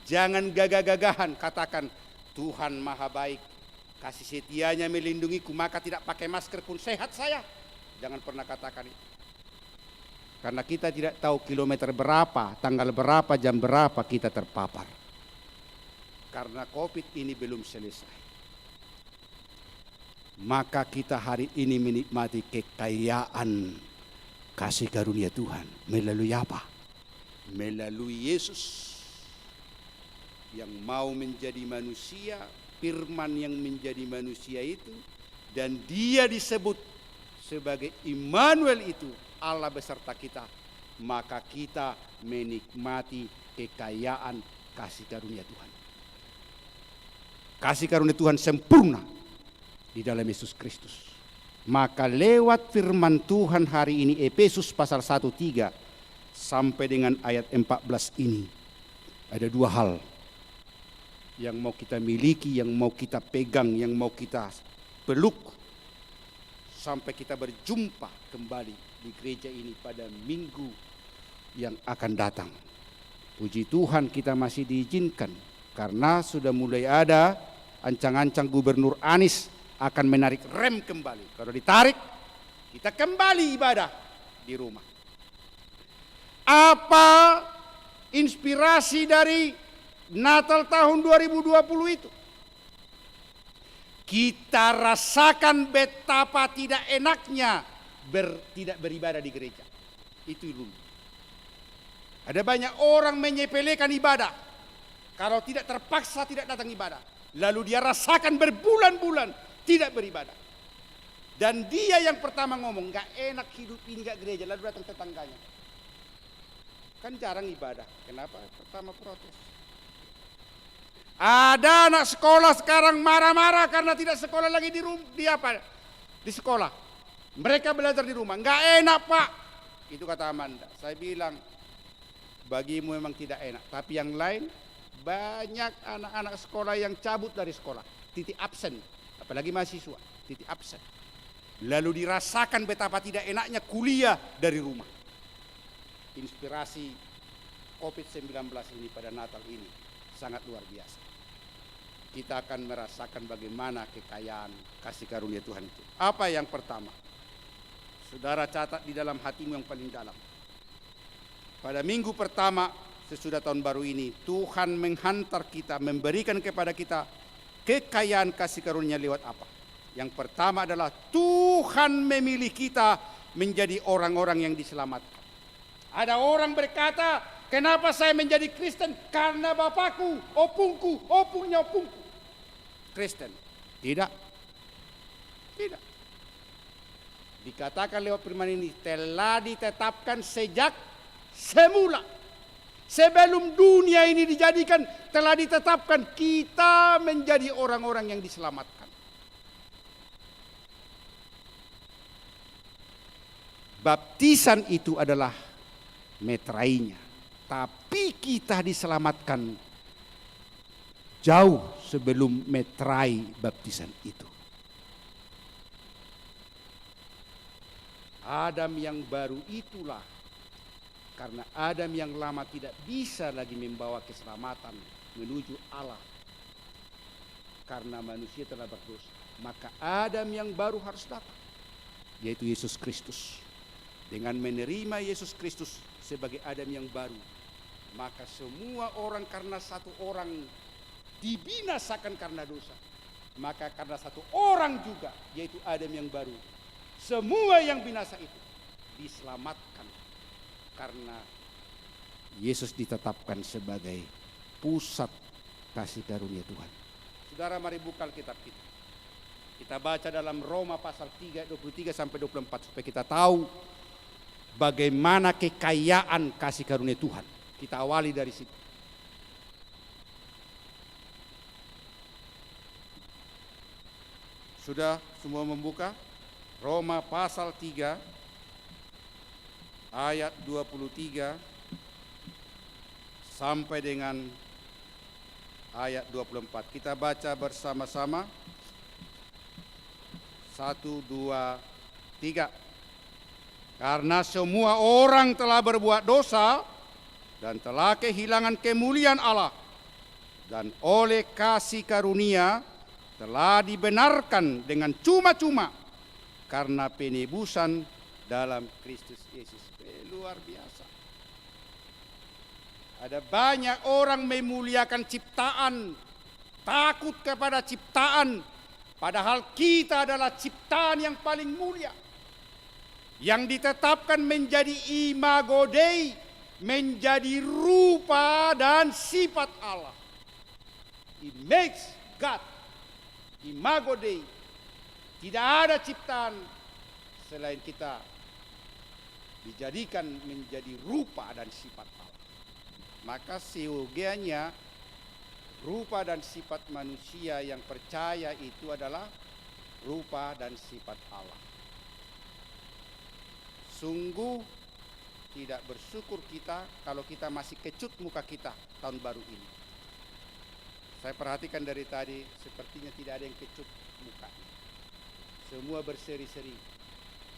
Jangan gagah-gagahan katakan Tuhan maha baik, kasih setianya melindungiku, maka tidak pakai masker pun sehat saya. Jangan pernah katakan itu. Karena kita tidak tahu kilometer berapa, tanggal berapa, jam berapa kita terpapar. Karena COVID ini belum selesai. Maka kita hari ini menikmati kekayaan kasih karunia Tuhan. Melalui apa? Melalui Yesus yang mau menjadi manusia, firman yang menjadi manusia itu, dan dia disebut sebagai Immanuel itu, Allah beserta kita, maka kita menikmati kekayaan kasih karunia Tuhan. Kasih karunia Tuhan sempurna di dalam Yesus Kristus. Maka lewat firman Tuhan hari ini, Efesus pasal 1:3 sampai dengan ayat 14 ini, ada dua hal yang mau kita miliki, yang mau kita pegang, yang mau kita peluk sampai kita berjumpa kembali di gereja ini pada minggu yang akan datang. Puji Tuhan kita masih diizinkan karena sudah mulai ada ancang-ancang Gubernur Anies akan menarik rem kembali. Kalau ditarik, kita kembali ibadah di rumah. Apa inspirasi dari Natal tahun 2020 itu? Kita rasakan betapa tidak enaknya tidak beribadah di gereja. Itu dulu. Ada banyak orang menyepelekan ibadah. Kalau tidak terpaksa tidak datang ibadah. Lalu dia rasakan berbulan-bulan tidak beribadah. Dan dia yang pertama ngomong, gak enak hidup ini gak gereja. Lalu datang tetangganya. Kan jarang ibadah. Kenapa? Pertama protes. Ada anak sekolah sekarang marah-marah karena tidak sekolah lagi di sekolah. Mereka belajar di rumah. Enggak enak, Pak. Itu kata Amanda. Saya bilang, bagimu memang tidak enak. Tapi yang lain, banyak anak-anak sekolah yang cabut dari sekolah. Titik absen. Apalagi mahasiswa. Titik absen. Lalu dirasakan betapa tidak enaknya kuliah dari rumah. Inspirasi COVID-19 ini pada Natal ini sangat luar biasa. kita akan merasakan bagaimana kekayaan kasih karunia Tuhan itu. Apa yang pertama? Saudara catat di dalam hatimu yang paling dalam. Pada minggu pertama sesudah tahun baru ini, Tuhan menghantar kita, memberikan kepada kita kekayaan kasih karunia lewat apa? Yang pertama adalah Tuhan memilih kita menjadi orang-orang yang diselamatkan. Ada orang berkata, kenapa saya menjadi Kristen? Karena bapakku, opungnya opungku Kristen. Tidak. Tidak. Dikatakan lewat firman ini, telah ditetapkan sejak semula. Sebelum dunia ini dijadikan, telah ditetapkan kita menjadi orang-orang yang diselamatkan. Baptisan itu adalah meterainya. Tapi kita diselamatkan jauh sebelum meterai baptisan itu. Adam yang baru itulah, karena Adam yang lama tidak bisa lagi membawa keselamatan menuju Allah. Karena manusia telah berdosa. Maka Adam yang baru harus datang, yaitu Yesus Kristus. Dengan menerima Yesus Kristus sebagai Adam yang baru, maka semua orang karena satu orang dibinasakan karena dosa. Maka karena satu orang juga, yaitu Adam yang baru, semua yang binasa itu diselamatkan. Karena Yesus ditetapkan sebagai pusat kasih karunia Tuhan. Saudara, mari buka Alkitab kita. Kita baca dalam Roma pasal 3, 23 sampai 24 supaya kita tahu bagaimana kekayaan kasih karunia Tuhan. Kita awali dari situ. Sudah semua membuka? Roma pasal 3 ayat 23 sampai dengan ayat 24. Kita baca bersama-sama. 1, 2, 3. Karena semua orang telah berbuat dosa dan telah kehilangan kemuliaan Allah, dan oleh kasih karunia telah dibenarkan dengan cuma-cuma karena penebusan dalam Kristus Yesus. Luar biasa. Ada banyak orang memuliakan ciptaan, takut kepada ciptaan, padahal kita adalah ciptaan yang paling mulia, yang ditetapkan menjadi imago Dei, menjadi rupa dan sifat Allah. Image God, imago Dei. Tidak ada ciptaan selain kita dijadikan menjadi rupa dan sifat Allah. Maka seyogianya rupa dan sifat manusia yang percaya itu adalah rupa dan sifat Allah. Sungguh tidak bersyukur kita kalau kita masih kecut muka kita tahun baru ini. Saya perhatikan dari tadi sepertinya tidak ada yang kecut mukanya. Semua berseri-seri.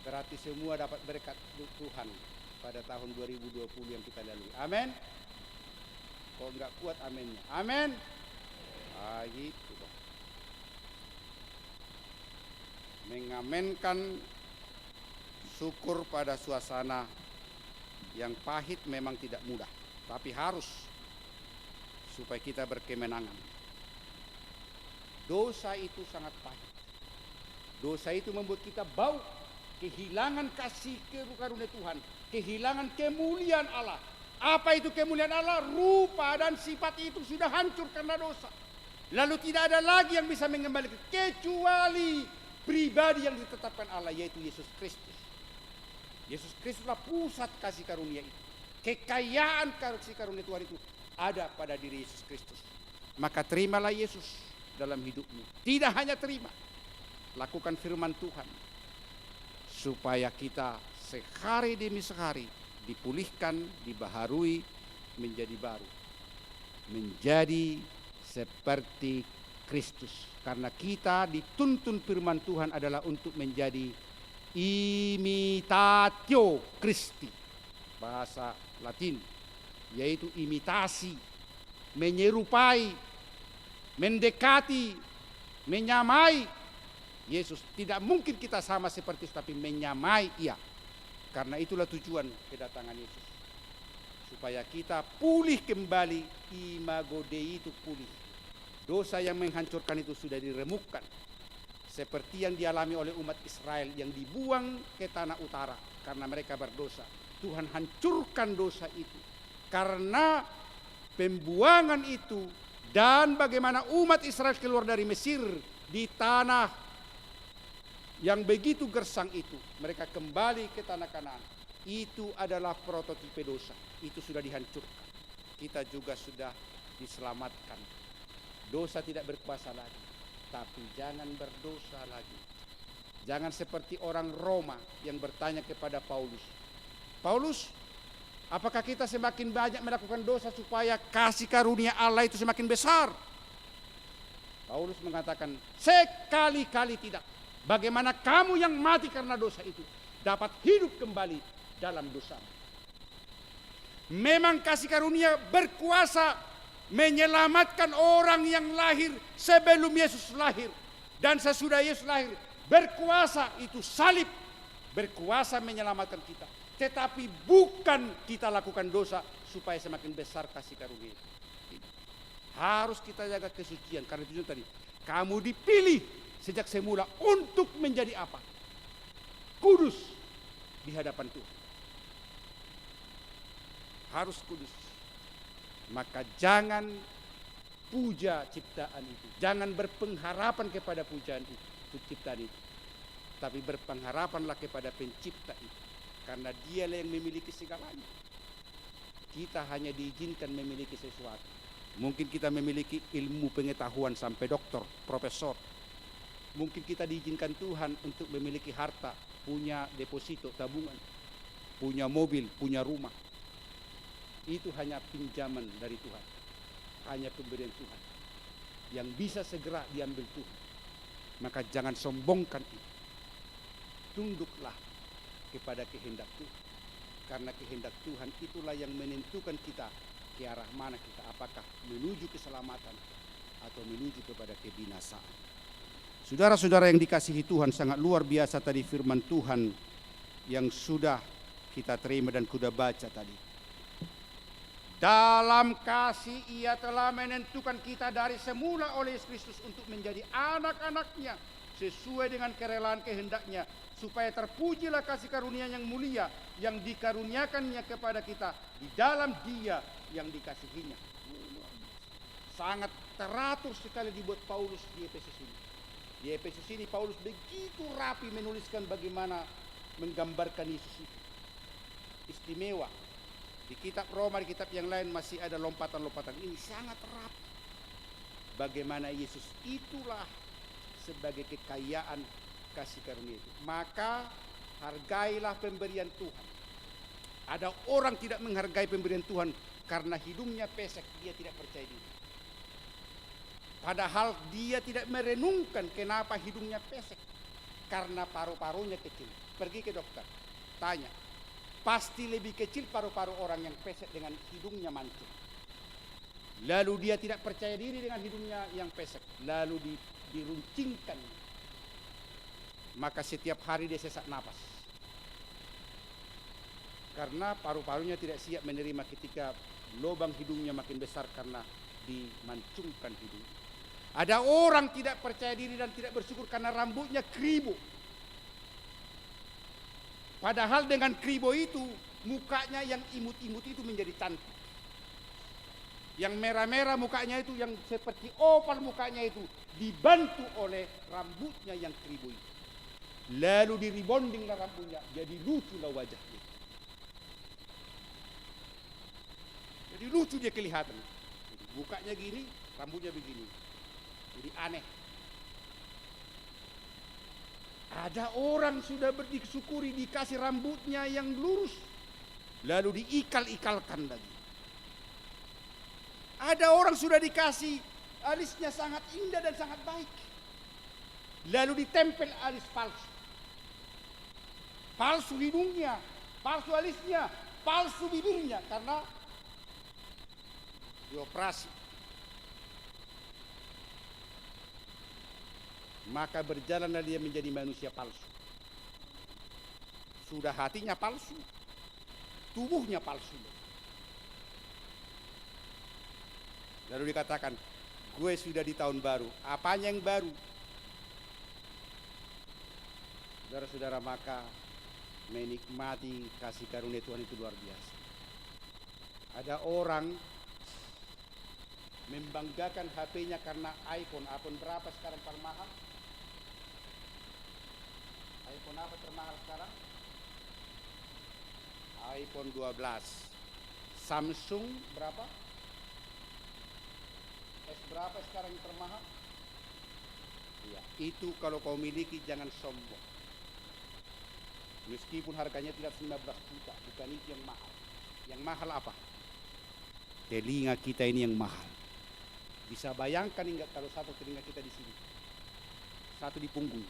Berarti semua dapat berkat Tuhan pada tahun 2020 yang kita lalui. Amin. Kalau enggak kuat aminnya. Amin. Gitu dong. Mengamenkan syukur pada suasana yang pahit memang tidak mudah, tapi harus supaya kita berkemenangan. Dosa itu sangat pahit. Dosa itu membuat kita bau, kehilangan kasih karunia Tuhan, kehilangan kemuliaan Allah. Apa itu kemuliaan Allah? Rupa dan sifat itu sudah hancur karena dosa. Lalu tidak ada lagi yang bisa mengembalikan kecuali pribadi yang ditetapkan Allah, yaitu Yesus Kristus. Yesus Kristuslah pusat kasih karunia itu. Kekayaan kasih karunia Tuhan itu ada pada diri Yesus Kristus. Maka terimalah Yesus dalam hidupmu. Tidak hanya terima, lakukan firman Tuhan supaya kita sehari demi sehari dipulihkan, dibaharui menjadi baru, menjadi seperti Kristus. Karena kita dituntun firman Tuhan adalah untuk menjadi imitatio Christi, bahasa Latin, yaitu imitasi, menyerupai mendekati, menyamai Yesus. Tidak mungkin kita sama seperti itu, tapi menyamai Ia. Karena itulah tujuan kedatangan Yesus. Supaya kita pulih kembali, imago Dei itu pulih. Dosa yang menghancurkan itu sudah diremukkan. Seperti yang dialami oleh umat Israel yang dibuang ke tanah utara karena mereka berdosa. Tuhan hancurkan dosa itu. Karena pembuangan itu dan bagaimana umat Israel keluar dari Mesir di tanah yang begitu gersang itu. Mereka kembali ke tanah Kanaan. Itu adalah prototipe dosa. Itu sudah dihancurkan. Kita juga sudah diselamatkan. Dosa tidak berkuasa lagi. Tapi jangan berdosa lagi. Jangan seperti orang Roma yang bertanya kepada Paulus. Paulus, apakah kita semakin banyak melakukan dosa supaya kasih karunia Allah itu semakin besar? Paulus mengatakan, sekali-kali tidak. Bagaimana kamu yang mati karena dosa itu dapat hidup kembali dalam dosa. Memang kasih karunia berkuasa menyelamatkan orang yang lahir sebelum Yesus lahir. Dan sesudah Yesus lahir, berkuasa itu salib. Berkuasa menyelamatkan kita. Tetapi bukan kita lakukan dosa supaya semakin besar kasih karunia itu. Harus kita jaga kesucian. Karena itu tadi, kamu dipilih sejak semula untuk menjadi apa? Kudus di hadapan Tuhan. Harus kudus. Maka jangan puja ciptaan itu. Jangan berpengharapan kepada pujaan itu, ciptaan itu. Tapi berpengharapanlah kepada pencipta itu. Karena dialah yang memiliki segalanya. Kita hanya diizinkan memiliki sesuatu. Mungkin kita memiliki ilmu pengetahuan sampai doktor, profesor. Mungkin kita diizinkan Tuhan untuk memiliki harta, punya deposito, tabungan, punya mobil, punya rumah. Itu hanya pinjaman dari Tuhan. Hanya pemberian Tuhan. Yang bisa segera diambil Tuhan. Maka jangan sombongkan itu. Tunduklah kepada kehendak Tuhan. Karena kehendak Tuhan itulah yang menentukan kita ke arah mana kita. Apakah menuju keselamatan atau menuju kepada kebinasaan. Saudara-saudara yang dikasihi Tuhan, sangat luar biasa tadi firman Tuhan yang sudah kita terima dan kuda baca tadi. Dalam kasih Ia telah menentukan kita dari semula oleh Yesus Kristus untuk menjadi anak-anaknya sesuai dengan kerelaan kehendaknya, supaya terpujilah kasih karunia yang mulia yang dikaruniakannya kepada kita di dalam Dia yang dikasihinya. Sangat teratur sekali dibuat Paulus di Efesus ini. Di Efesus ini Paulus begitu rapi menuliskan bagaimana menggambarkan Yesus itu. Istimewa. Di kitab Roma, di kitab yang lain masih ada lompatan-lompatan. Ini sangat rapi. Bagaimana Yesus itulah sebagai kekayaan kasih karunia itu. Maka hargailah pemberian Tuhan. Ada orang tidak menghargai pemberian Tuhan karena hidungnya pesek, dia tidak percaya diri. Padahal dia tidak merenungkan kenapa hidungnya pesek. Karena paru-parunya kecil. Pergi ke dokter, tanya. Pasti lebih kecil paru-paru orang yang pesek dengan hidungnya mancung. Lalu dia tidak percaya diri dengan hidungnya yang pesek. Lalu diruncingkan. Maka setiap hari dia sesak napas. Karena paru-parunya tidak siap menerima ketika lubang hidungnya makin besar karena dimancungkan hidung. Ada orang tidak percaya diri dan tidak bersyukur karena rambutnya kribo. Padahal dengan kribo itu, mukanya yang imut-imut itu menjadi cantik. Yang merah-merah mukanya itu, yang seperti opal mukanya itu, dibantu oleh rambutnya yang kribo itu. Lalu diribondinglah rambutnya, jadi luculah wajahnya. Jadi lucu dia kelihatan. Jadi mukanya gini, rambutnya begini. Jadi aneh. Ada orang sudah bersyukuri dikasih rambutnya yang lurus. Lalu diikal-ikalkan lagi. Ada orang sudah dikasih alisnya sangat indah dan sangat baik. Lalu ditempel alis palsu. Palsu hidungnya, palsu alisnya, palsu bibirnya karena dioperasi. maka berjalanlah dia menjadi manusia palsu. Sudah hatinya palsu, tubuhnya palsu. Lalu dikatakan, gue sudah di tahun baru. Apanya yang baru? Saudara-saudara, maka menikmati kasih karunia Tuhan itu luar biasa. Ada orang membanggakan HP-nya karena iPhone. iPhone berapa sekarang paling mahal? iPhone apa termahal sekarang? iPhone 12. Samsung berapa? S berapa sekarang yang termahal? Ya, itu kalau kau miliki jangan sombong. Meskipun harganya tidak 15 juta, bukan itu yang mahal. Yang mahal apa? Telinga kita ini yang mahal. Bisa bayangkan enggak kalau satu telinga kita di sini, satu di punggung.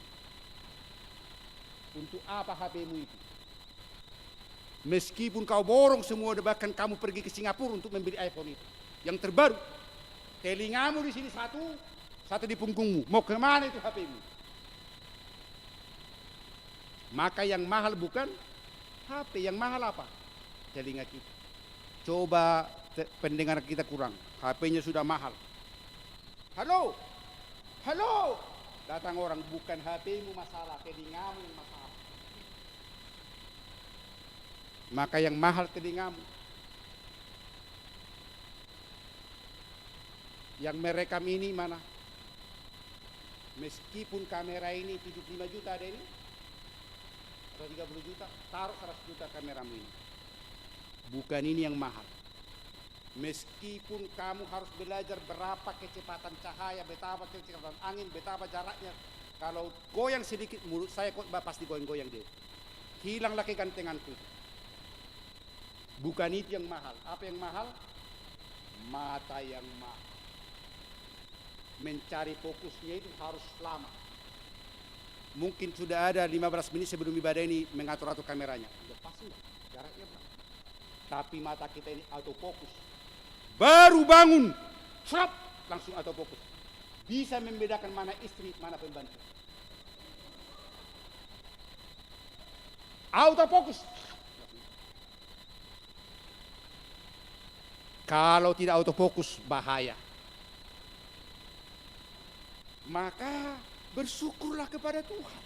Untuk apa HP-mu itu? Meskipun kau borong semua, bahkan kamu pergi ke Singapura untuk membeli iPhone itu, yang terbaru, telingamu di sini satu di punggungmu. Mau kemana itu HP-mu? Maka yang mahal bukan HP, yang mahal apa? Telinga kita. Coba pendengar kita kurang, HP-nya sudah mahal. Halo, halo, datang orang, bukan HP-mu masalah, telingamu yang masalah. Maka yang mahal telingamu. Yang merekam ini mana? Meskipun kamera ini 75 juta ada ini, atau 30 juta, taruh 100 juta kameramu ini. Bukan ini yang mahal. Meskipun kamu harus belajar berapa kecepatan cahaya, betapa kecepatan angin, betapa jaraknya. Kalau goyang sedikit mulut saya kok pasti goyang-goyang dia. Hilanglah kegantenganku. Bukan itu yang mahal. Apa yang mahal? Mata yang mahal. Mencari fokusnya itu harus lama. Mungkin sudah ada 15 menit sebelum ibadah ini mengatur-atur kameranya. Udah pasti enggak? Jaraknya berapa? Tapi mata kita ini autofokus. Baru bangun, serap, langsung autofokus. Bisa membedakan mana istri, mana pembantu. Autofokus. Kalau tidak autofokus, bahaya. Maka bersyukurlah kepada Tuhan.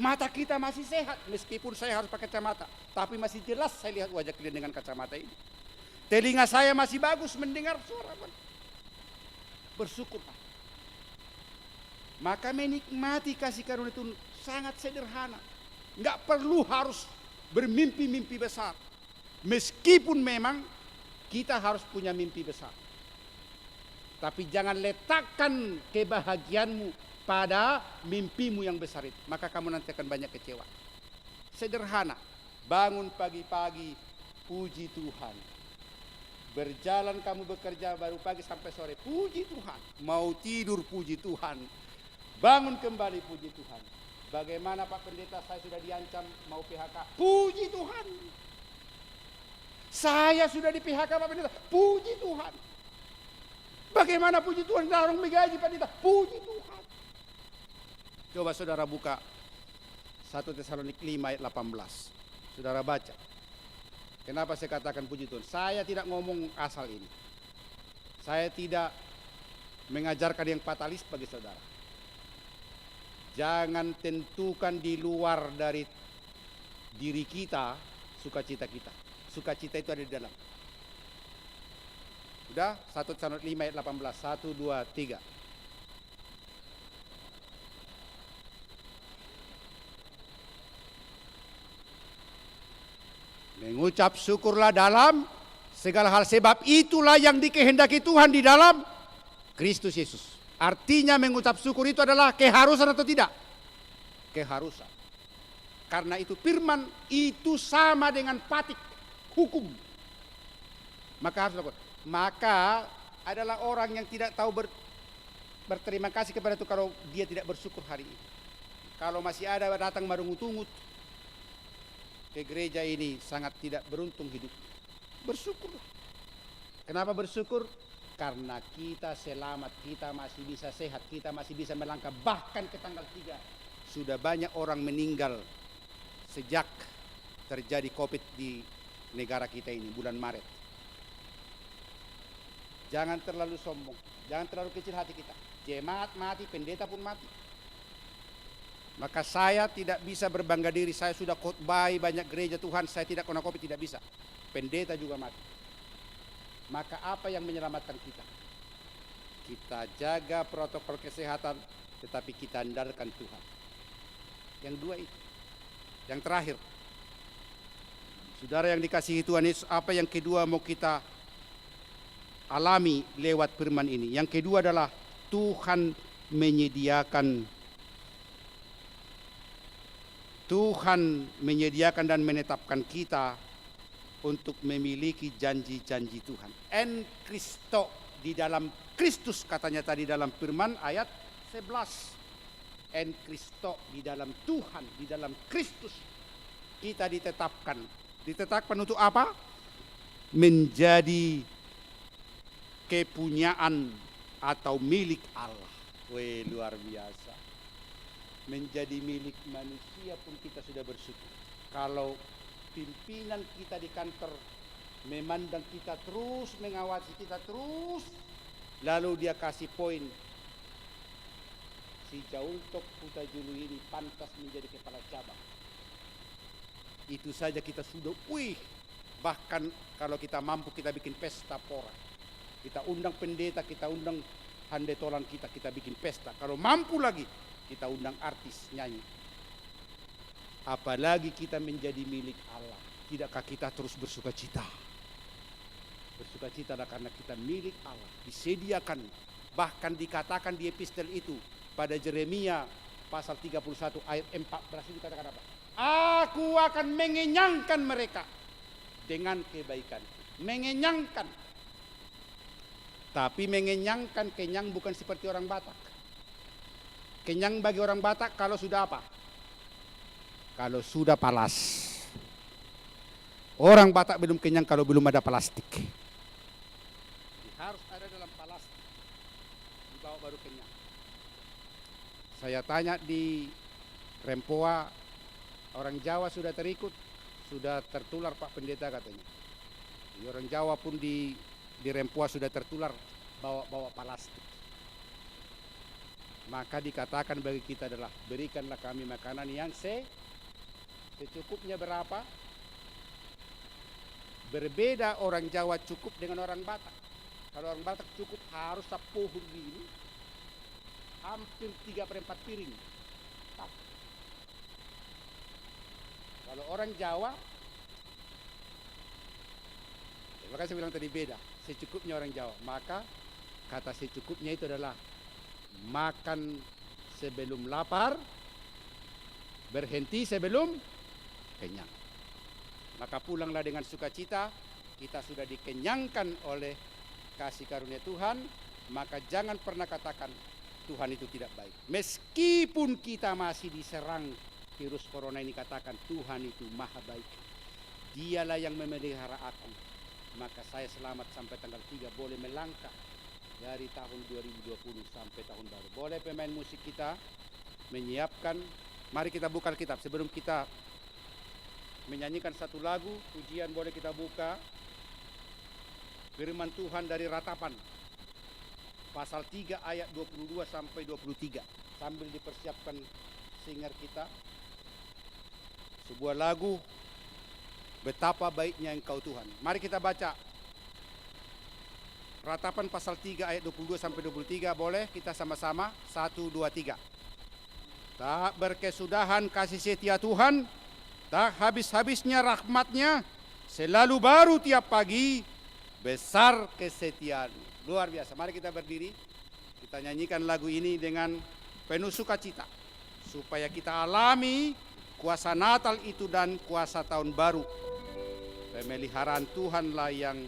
Mata kita masih sehat, meskipun saya harus pakai kacamata, tapi masih jelas saya lihat wajah kalian dengan kacamata ini. Telinga saya masih bagus mendengar suara. Bersyukurlah. Maka menikmati kasih karunia itu sangat sederhana. Enggak perlu harus bermimpi-mimpi besar. Meskipun memang kita harus punya mimpi besar. Tapi jangan letakkan kebahagiaanmu pada mimpimu yang besar itu. Maka kamu nanti akan banyak kecewa. Sederhana. Bangun pagi-pagi, puji Tuhan. Berjalan kamu bekerja baru pagi sampai sore, puji Tuhan. Mau tidur, puji Tuhan. Bangun kembali, puji Tuhan. Bagaimana Pak Pendeta, saya sudah diancam mau PHK. Puji Tuhan. Saya sudah di PHK Pak Pendeta. Puji Tuhan. Bagaimana puji Tuhan, orang menggaji Pak Pendeta. Puji Tuhan. Coba saudara buka 1 Tesalonik 5 ayat 18. Saudara baca. Kenapa saya katakan puji Tuhan? Saya tidak ngomong asal ini. Saya tidak mengajarkan yang fatalis bagi saudara. Jangan tentukan di luar dari diri kita sukacita kita. Sukacita itu ada di dalam. Sudah? 1 Tesalonik 5 ayat 18. 1, 2, 3. Mengucap syukurlah dalam segala hal, sebab itulah yang dikehendaki Tuhan di dalam Kristus Yesus. Artinya mengucap syukur itu adalah keharusan atau tidak? Keharusan. Karena itu firman itu sama dengan patik hukum. Maka harus lakukan. Maka adalah orang yang tidak tahu berterima kasih kepada Tuhan kalau dia tidak bersyukur hari ini. Kalau masih ada datang marungut-ungut ke gereja ini, sangat tidak beruntung hidup. Bersyukur. Kenapa bersyukur? Karena kita selamat, kita masih bisa sehat, kita masih bisa melangkah. Bahkan ke tanggal 3 sudah banyak orang meninggal sejak terjadi COVID di negara kita ini bulan Maret. Jangan terlalu sombong, jangan terlalu kecil hati kita. Jemaat mati, pendeta pun mati. Maka saya tidak bisa berbangga diri, saya sudah khotbah banyak gereja Tuhan, saya tidak kena COVID, tidak bisa. Pendeta juga mati. Maka apa yang menyelamatkan kita? Kita jaga protokol kesehatan, tetapi kita andalkan Tuhan. Yang dua itu. Yang terakhir, saudara yang dikasihi Tuhan Yesus, apa yang kedua mau kita alami lewat firman ini? Yang kedua adalah Tuhan menyediakan dan menetapkan kita untuk memiliki janji-janji Tuhan. En Kristo, di dalam Kristus katanya tadi dalam firman ayat 11. En Kristo, di dalam Tuhan, di dalam Kristus kita ditetapkan. Ditetapkan untuk apa? Menjadi kepunyaan atau milik Allah. Weh, luar biasa. Menjadi milik manusia pun kita sudah bersyukur. Kalau pimpinan kita di kantor memandang kita terus, mengawasi kita terus, lalu dia kasih poin, si Jauntok Putajulu ini pantas menjadi kepala cabang. Itu saja kita sudah, bahkan kalau kita mampu kita bikin pesta pora. Kita undang pendeta, kita undang handetolan kita bikin pesta. Kalau mampu lagi, kita undang artis nyanyi. Apalagi kita menjadi milik Allah. Tidakkah kita terus bersuka cita? Bersuka cita karena kita milik Allah. Disediakan. Bahkan dikatakan di epistel itu pada Yeremia pasal 31 ayat 14 itu dikatakan apa? Aku akan mengenyangkan mereka dengan kebaikan. Mengenyangkan. Tapi mengenyangkan, kenyang bukan seperti orang Batak. Kenyang bagi orang Batak kalau sudah apa? Kalau sudah palas. Orang Batak belum kenyang kalau belum ada plastik. Harus ada dalam plastik. Dibawa baru kenyang. Saya tanya di Rempoa, orang Jawa sudah terikut, sudah tertular Pak Pendeta katanya. Jadi orang Jawa pun di Rempoa sudah tertular bawa plastik. Maka dikatakan bagi kita adalah berikanlah kami makanan yang secukupnya. Berapa? Berbeda orang Jawa cukup dengan orang Batak. Kalau orang Batak cukup harus 10 ini, hampir 3/4 piring. Kalau orang Jawa, maka saya bilang tadi beda, secukupnya orang Jawa. Maka kata secukupnya itu adalah makan sebelum lapar, berhenti sebelum kenyang. Maka pulanglah dengan sukacita, kita sudah dikenyangkan oleh kasih karunia Tuhan. Maka jangan pernah katakan Tuhan itu tidak baik. Meskipun kita masih diserang virus corona ini, katakan Tuhan itu maha baik. Dialah yang memelihara aku. Maka saya selamat sampai tanggal 3, boleh melangkah dari tahun 2020 sampai tahun baru. Boleh pemain musik kita menyiapkan, mari kita buka Alkitab sebelum kita menyanyikan satu lagu pujian. Boleh kita buka firman Tuhan dari Ratapan pasal 3 ayat 22 sampai 23 sambil dipersiapkan singer kita. Sebuah lagu betapa baiknya Engkau Tuhan. Mari kita baca Ratapan pasal 3 ayat 22 sampai 23. Boleh kita sama-sama 1, 2, 3. Tak berkesudahan kasih setia Tuhan, tak habis-habisnya rahmatnya, selalu baru tiap pagi, besar kesetiaan. Luar biasa. Mari kita berdiri, kita nyanyikan lagu ini dengan penuh sukacita, supaya kita alami kuasa Natal itu dan kuasa tahun baru. Pemeliharaan Tuhanlah yang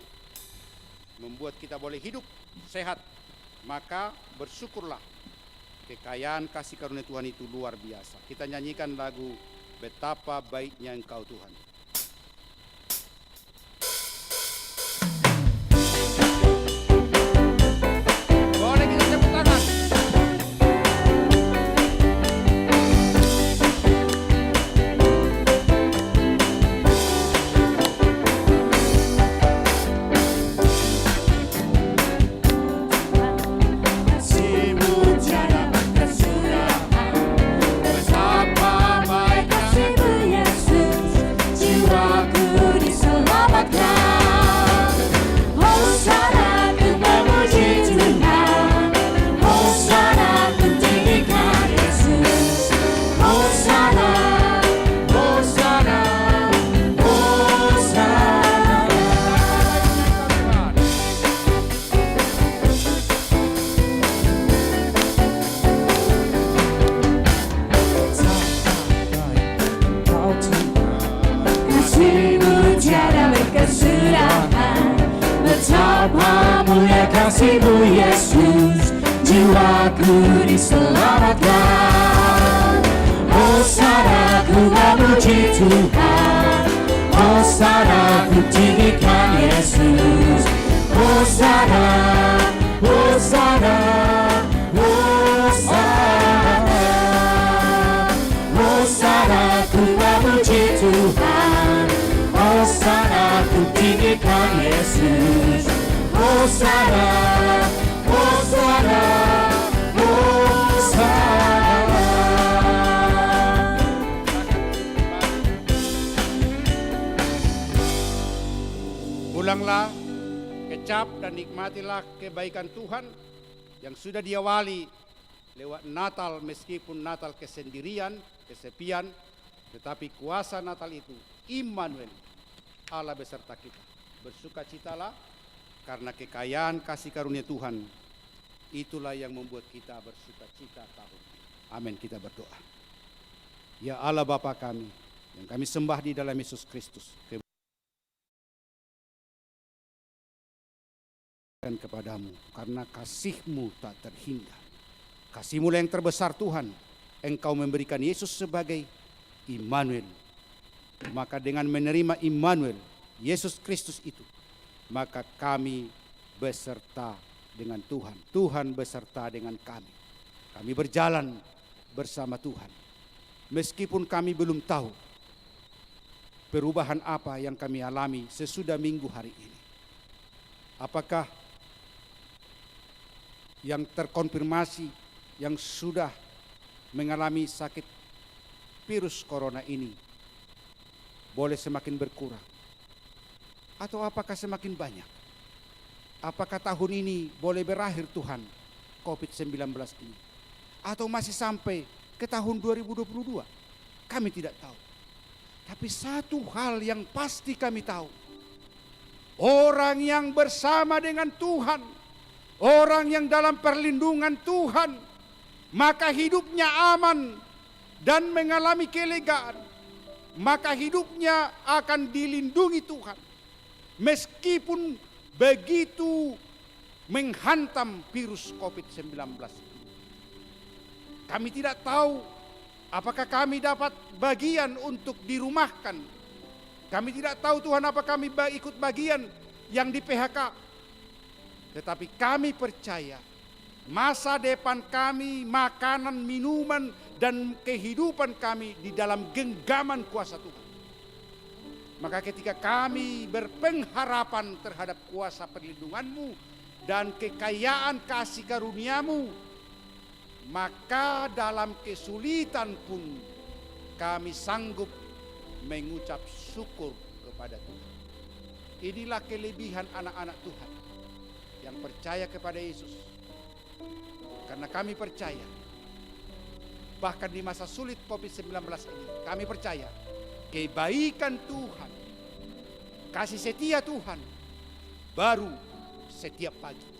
membuat kita boleh hidup sehat. Maka bersyukurlah, kekayaan kasih karunia Tuhan itu luar biasa. Kita nyanyikan lagu betapa baiknya Engkau Tuhan. kasih-Mu Yesus, jiwaku diselamatkan. Hosana ku memuji Tuhan, Hosana ku tinggikan Yesus. Hosana, Hosana, Hosana. Hosana ku memuji Tuhan, Hosana ku tinggikan Yesus. Hosana, Hosana, Hosana. Pulanglah, kecap dan nikmatilah kebaikan Tuhan yang sudah diawali lewat Natal, meskipun Natal kesendirian, kesepian, tetapi kuasa Natal itu Immanuel, Allah beserta kita. Bersukacitalah karena kekayaan kasih karunia Tuhan, itulah yang membuat kita bersukacita tahun ini. Amin, kita berdoa. Ya Allah Bapa kami, yang kami sembah di dalam Yesus Kristus, kepadamu karena kasih-Mu tak terhingga. Kasih-Mu yang terbesar Tuhan, Engkau memberikan Yesus sebagai Immanuel. Maka dengan menerima Immanuel, Yesus Kristus itu, maka kami beserta dengan Tuhan. Tuhan beserta dengan kami. Kami berjalan bersama Tuhan. Meskipun kami belum tahu perubahan apa yang kami alami sesudah minggu hari ini. Apakah yang terkonfirmasi yang sudah mengalami sakit virus corona ini boleh semakin berkurang? Atau apakah semakin banyak? Apakah tahun ini boleh berakhir Tuhan COVID-19 ini? Atau masih sampai ke tahun 2022? Kami tidak tahu. Tapi satu hal yang pasti kami tahu. Orang yang bersama dengan Tuhan, orang yang dalam perlindungan Tuhan, maka hidupnya aman dan mengalami kelegaan. Maka hidupnya akan dilindungi Tuhan. Meskipun begitu menghantam virus COVID-19. Kami tidak tahu apakah kami dapat bagian untuk dirumahkan. Kami tidak tahu Tuhan apakah kami ikut bagian yang di PHK. Tetapi kami percaya masa depan kami, makanan, minuman, dan kehidupan kami di dalam genggaman kuasa Tuhan. Maka ketika kami berpengharapan terhadap kuasa perlindungan-Mu dan kekayaan kasih karunia-Mu, maka dalam kesulitan pun kami sanggup mengucap syukur kepada Tuhan. Inilah kelebihan anak-anak Tuhan yang percaya kepada Yesus. Karena kami percaya, bahkan di masa sulit COVID-19 ini, kami percaya kebaikan Tuhan, kasih setia Tuhan baru setiap pagi.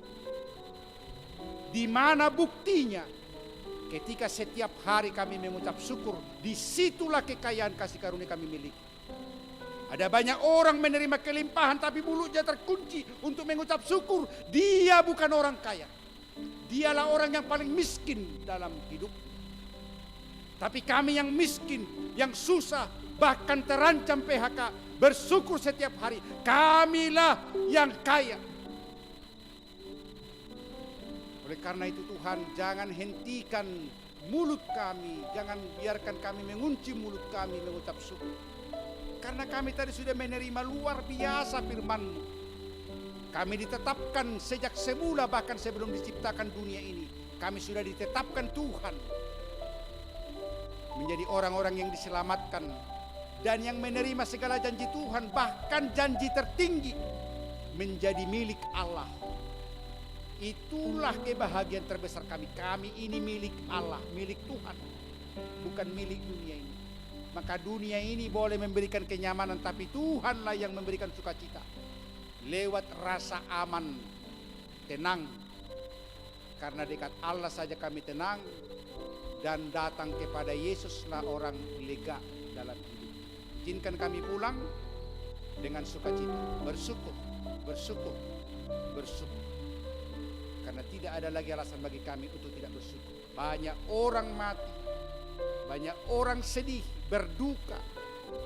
Di mana buktinya? Ketika setiap hari kami mengucap syukur, disitulah kekayaan kasih karunia kami miliki. Ada banyak orang menerima kelimpahan tapi mulutnya terkunci untuk mengucap syukur. Dia bukan orang kaya. Dialah orang yang paling miskin dalam hidup. Tapi kami yang miskin, yang susah, bahkan terancam PHK, bersyukur setiap hari. Kamilah yang kaya. Oleh karena itu Tuhan, jangan hentikan mulut kami, jangan biarkan kami mengunci mulut kami mengucap syukur. Karena kami tadi sudah menerima luar biasa firman-Mu. Kami ditetapkan sejak semula, bahkan sebelum diciptakan dunia ini. Kami sudah ditetapkan Tuhan menjadi orang-orang yang diselamatkan dan yang menerima segala janji Tuhan, bahkan janji tertinggi menjadi milik Allah. Itulah kebahagiaan terbesar kami. Kami ini milik Allah, milik Tuhan, bukan milik dunia ini. Maka dunia ini boleh memberikan kenyamanan, tapi Tuhanlah yang memberikan sukacita. Lewat rasa aman, tenang. Karena dekat Allah saja kami tenang, dan datang kepada Yesuslah orang lega dalam hidup. Izinkan kami pulang dengan sukacita, bersyukur, bersyukur, bersyukur. karena tidak ada lagi alasan bagi kami untuk tidak bersyukur. Banyak orang mati, banyak orang sedih, berduka,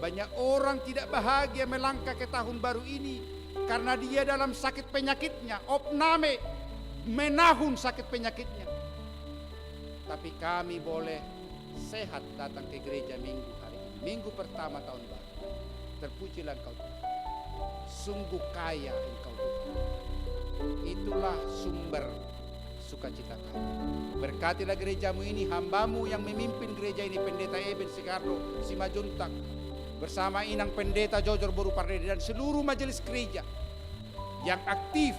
banyak orang tidak bahagia melangkah ke tahun baru ini karena dia dalam sakit penyakitnya, opname, menahun sakit penyakitnya. Tapi kami boleh sehat datang ke gereja minggu hari ini, minggu pertama tahun baru. Terpujilah Engkau Tuhan, sungguh kaya Engkau Tuhan. Itulah sumber sukacita kami. Berkatilah gerejamu ini, hambamu yang memimpin gereja ini, Pendeta Eben Sikardo Simajuntak, bersama Inang Pendeta Jojor Boru Pardede dan seluruh majelis gereja yang aktif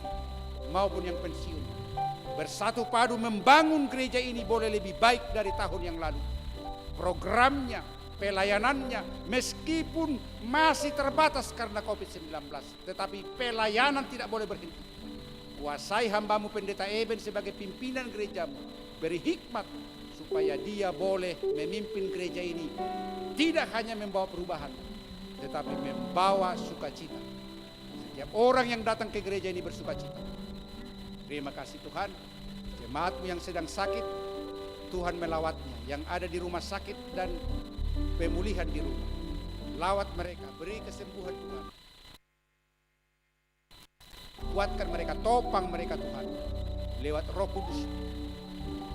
maupun yang pensiun, bersatu padu membangun gereja ini boleh lebih baik dari tahun yang lalu. Programnya, pelayanannya, meskipun masih terbatas karena COVID-19, tetapi pelayanan tidak boleh berhenti. Kuasai hambamu Pendeta Eben sebagai pimpinan gerejamu, beri hikmat supaya dia boleh memimpin gereja ini, tidak hanya membawa perubahan, tetapi membawa sukacita. Setiap orang yang datang ke gereja ini bersukacita. Terima kasih Tuhan. Jemaatmu yang sedang sakit, Tuhan melawatnya. Yang ada di rumah sakit dan pemulihan di rumah, lawat mereka, beri kesembuhan Tuhan. Kuatkan mereka, topang mereka Tuhan, lewat Roh Kudus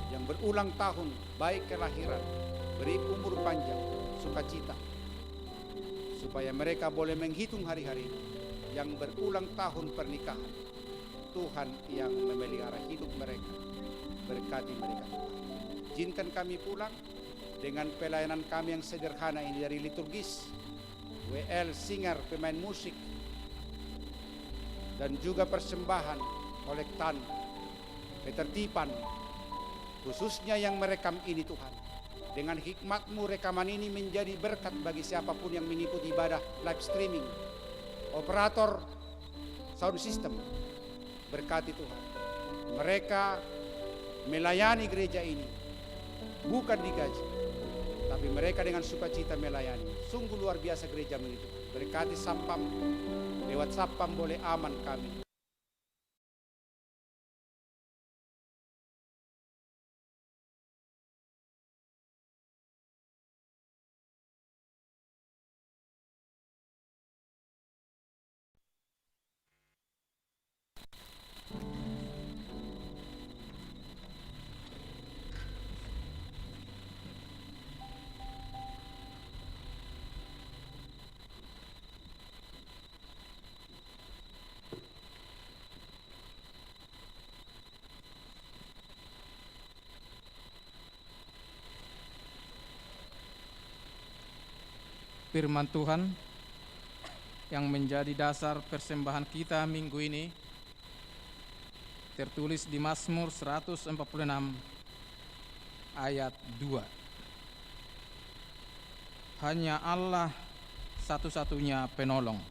yang berulang tahun, baik kelahiran, beri umur panjang, sukacita, supaya mereka boleh menghitung hari-hari yang berulang tahun pernikahan. Tuhan yang memelihara hidup mereka, berkati mereka Tuhan. Izinkan kami pulang dengan pelayanan kami yang sederhana ini, dari liturgis, WL, singer, pemain musik, dan juga persembahan, kolektan, ketertiban, khususnya yang merekam ini Tuhan. Dengan hikmat-Mu rekaman ini menjadi berkat bagi siapapun yang mengikuti ibadah live streaming, operator sound system, berkati Tuhan. Mereka melayani gereja ini bukan digaji, tapi mereka dengan sukacita melayani. Sungguh luar biasa gereja-Mu itu. Berkati Sampam, lewat Sampam boleh aman kami. Firman Tuhan yang menjadi dasar persembahan kita minggu ini tertulis di Mazmur 146 ayat 2. Hanya Allah satu-satunya penolong.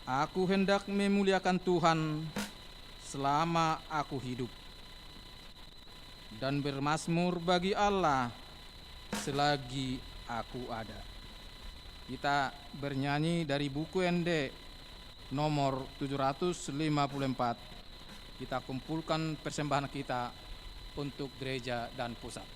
Aku hendak memuliakan Tuhan selama aku hidup, dan bermazmur bagi Allah selagi aku ada. Kita bernyanyi dari buku ND nomor 754. Kita kumpulkan persembahan kita untuk gereja dan pusat.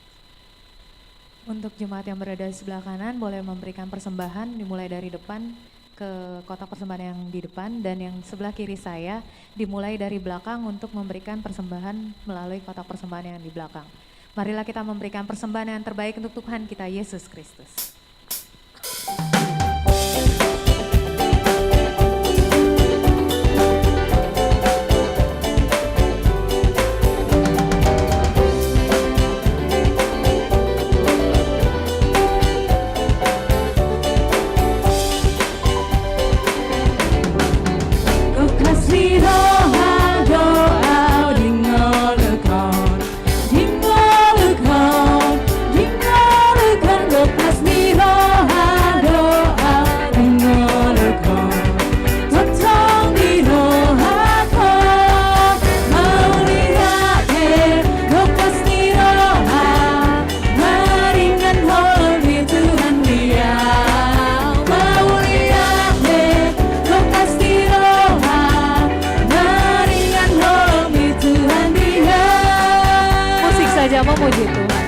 Untuk jemaat yang berada di sebelah kanan boleh memberikan persembahan dimulai dari depan ke kotak persembahan yang di depan, dan yang sebelah kiri saya dimulai dari belakang untuk memberikan persembahan melalui kotak persembahan yang di belakang. Marilah kita memberikan persembahan yang terbaik untuk Tuhan kita Yesus Kristus. Kasih gereja memuji Tuhan.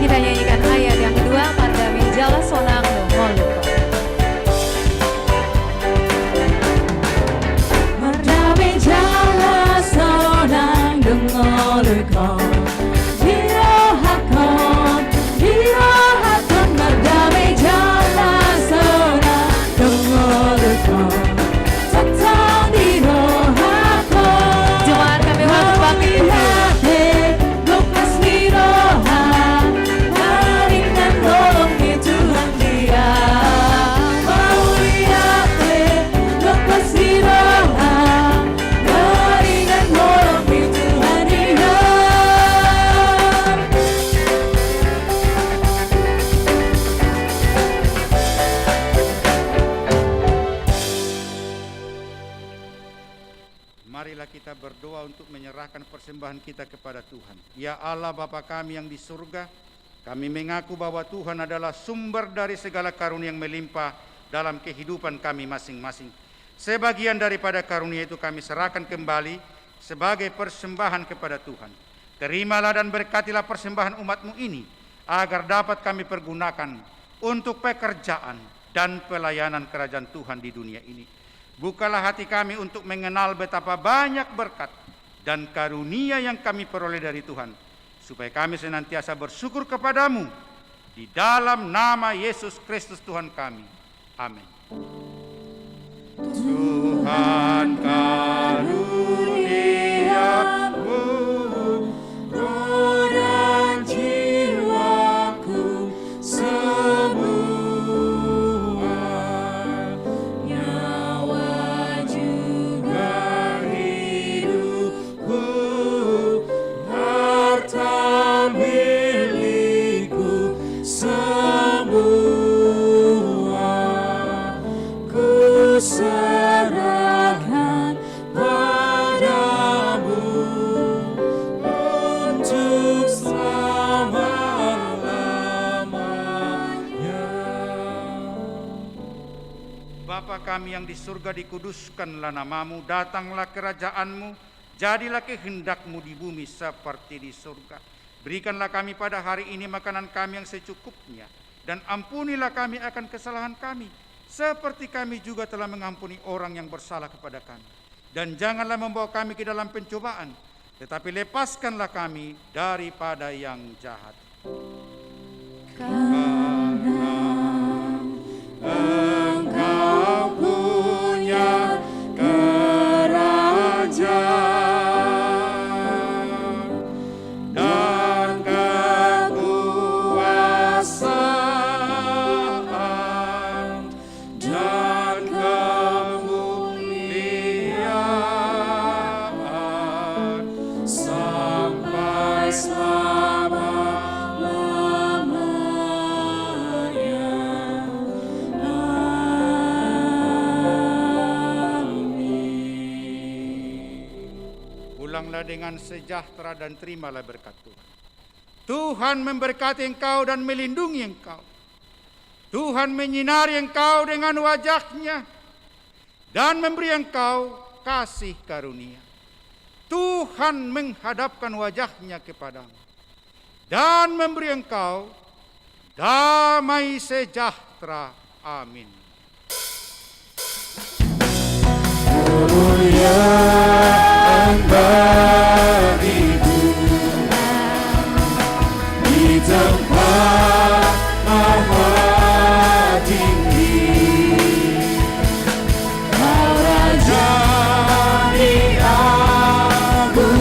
Kita nyanyikan ayat yang kedua, Mardamin Jala Sonang Dongoluko. Mardamin Jala Sonang Dongoluko, Dirohakon Mardamin Jala Sonang Dongoluko, Tentang Dirohakon. Jemaat kami mau bangkit. Lepas diroha, maringan nolong di Tuhan Dia. Mau lihat lepas diroha, maringan nolong di Tuhan Dia. Marilah kita berdoa untuk menyerahkan persembahan kita kepada Tuhan. Ya Allah Bapa kami yang di surga, kami mengaku bahwa Tuhan adalah sumber dari segala karunia yang melimpah dalam kehidupan kami masing-masing. Sebagian daripada karunia itu kami serahkan kembali sebagai persembahan kepada Tuhan. Terimalah dan berkatilah persembahan umat-Mu ini, agar dapat kami pergunakan untuk pekerjaan dan pelayanan kerajaan Tuhan di dunia ini. Bukalah hati kami untuk mengenal betapa banyak berkat dan karunia yang kami peroleh dari Tuhan, supaya kami senantiasa bersyukur kepadamu di dalam nama Yesus Kristus Tuhan kami. Amin. Tuhan karuniamu, roh dan jiwaku semua, nyawa juga hidupku, harta milikku semua, ku serahkan padamu untuk selama-lamanya. Bapa kami yang di surga, dikuduskanlah namamu, datanglah kerajaanmu, jadilah kehendakmu di bumi seperti di surga. Berikanlah kami pada hari ini makanan kami yang secukupnya, dan ampunilah kami akan kesalahan kami, seperti kami juga telah mengampuni orang yang bersalah kepada kami. Dan janganlah membawa kami ke dalam pencobaan, tetapi lepaskanlah kami daripada yang jahat. Karena Engkau punya kerajaan dan kekuasaan dan kemuliaan sampai selama-lamanya. Amin. Pulanglah dengan sejahtera dan terimalah berkat Tuhan. Tuhan memberkati engkau dan melindungi engkau. Tuhan menyinari engkau dengan wajah-Nya dan memberi engkau kasih karunia. Tuhan menghadapkan wajah-Nya kepadamu dan memberi engkau damai sejahtera. Amin. Kemuliaan bagimu di tempat maha tinggi. Kau Raja diagukan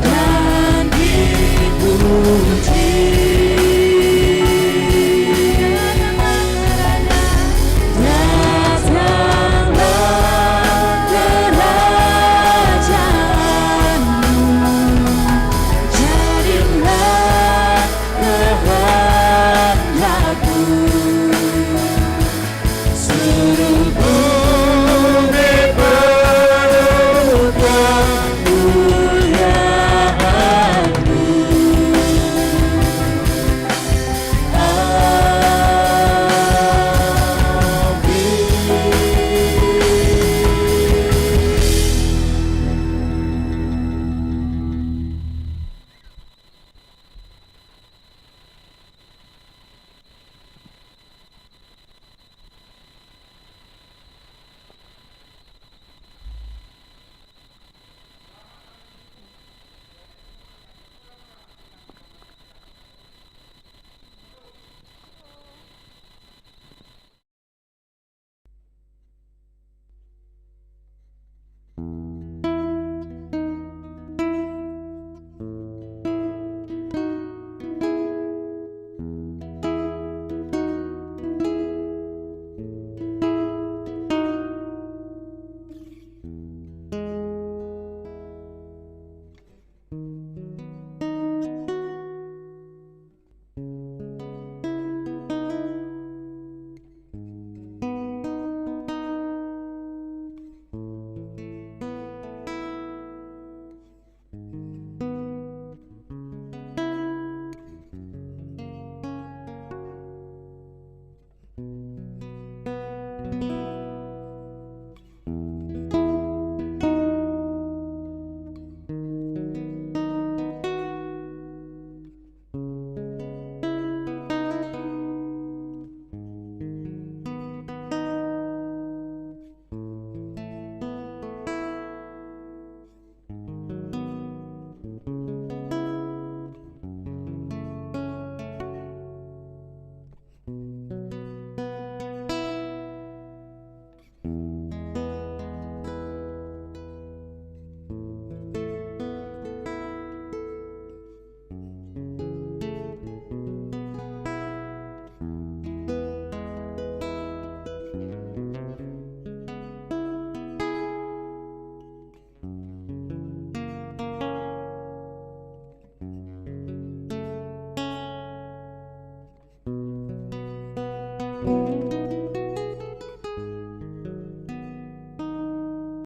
dan dipuji. Datanglah kerajaanmu, jadilah Tuhan.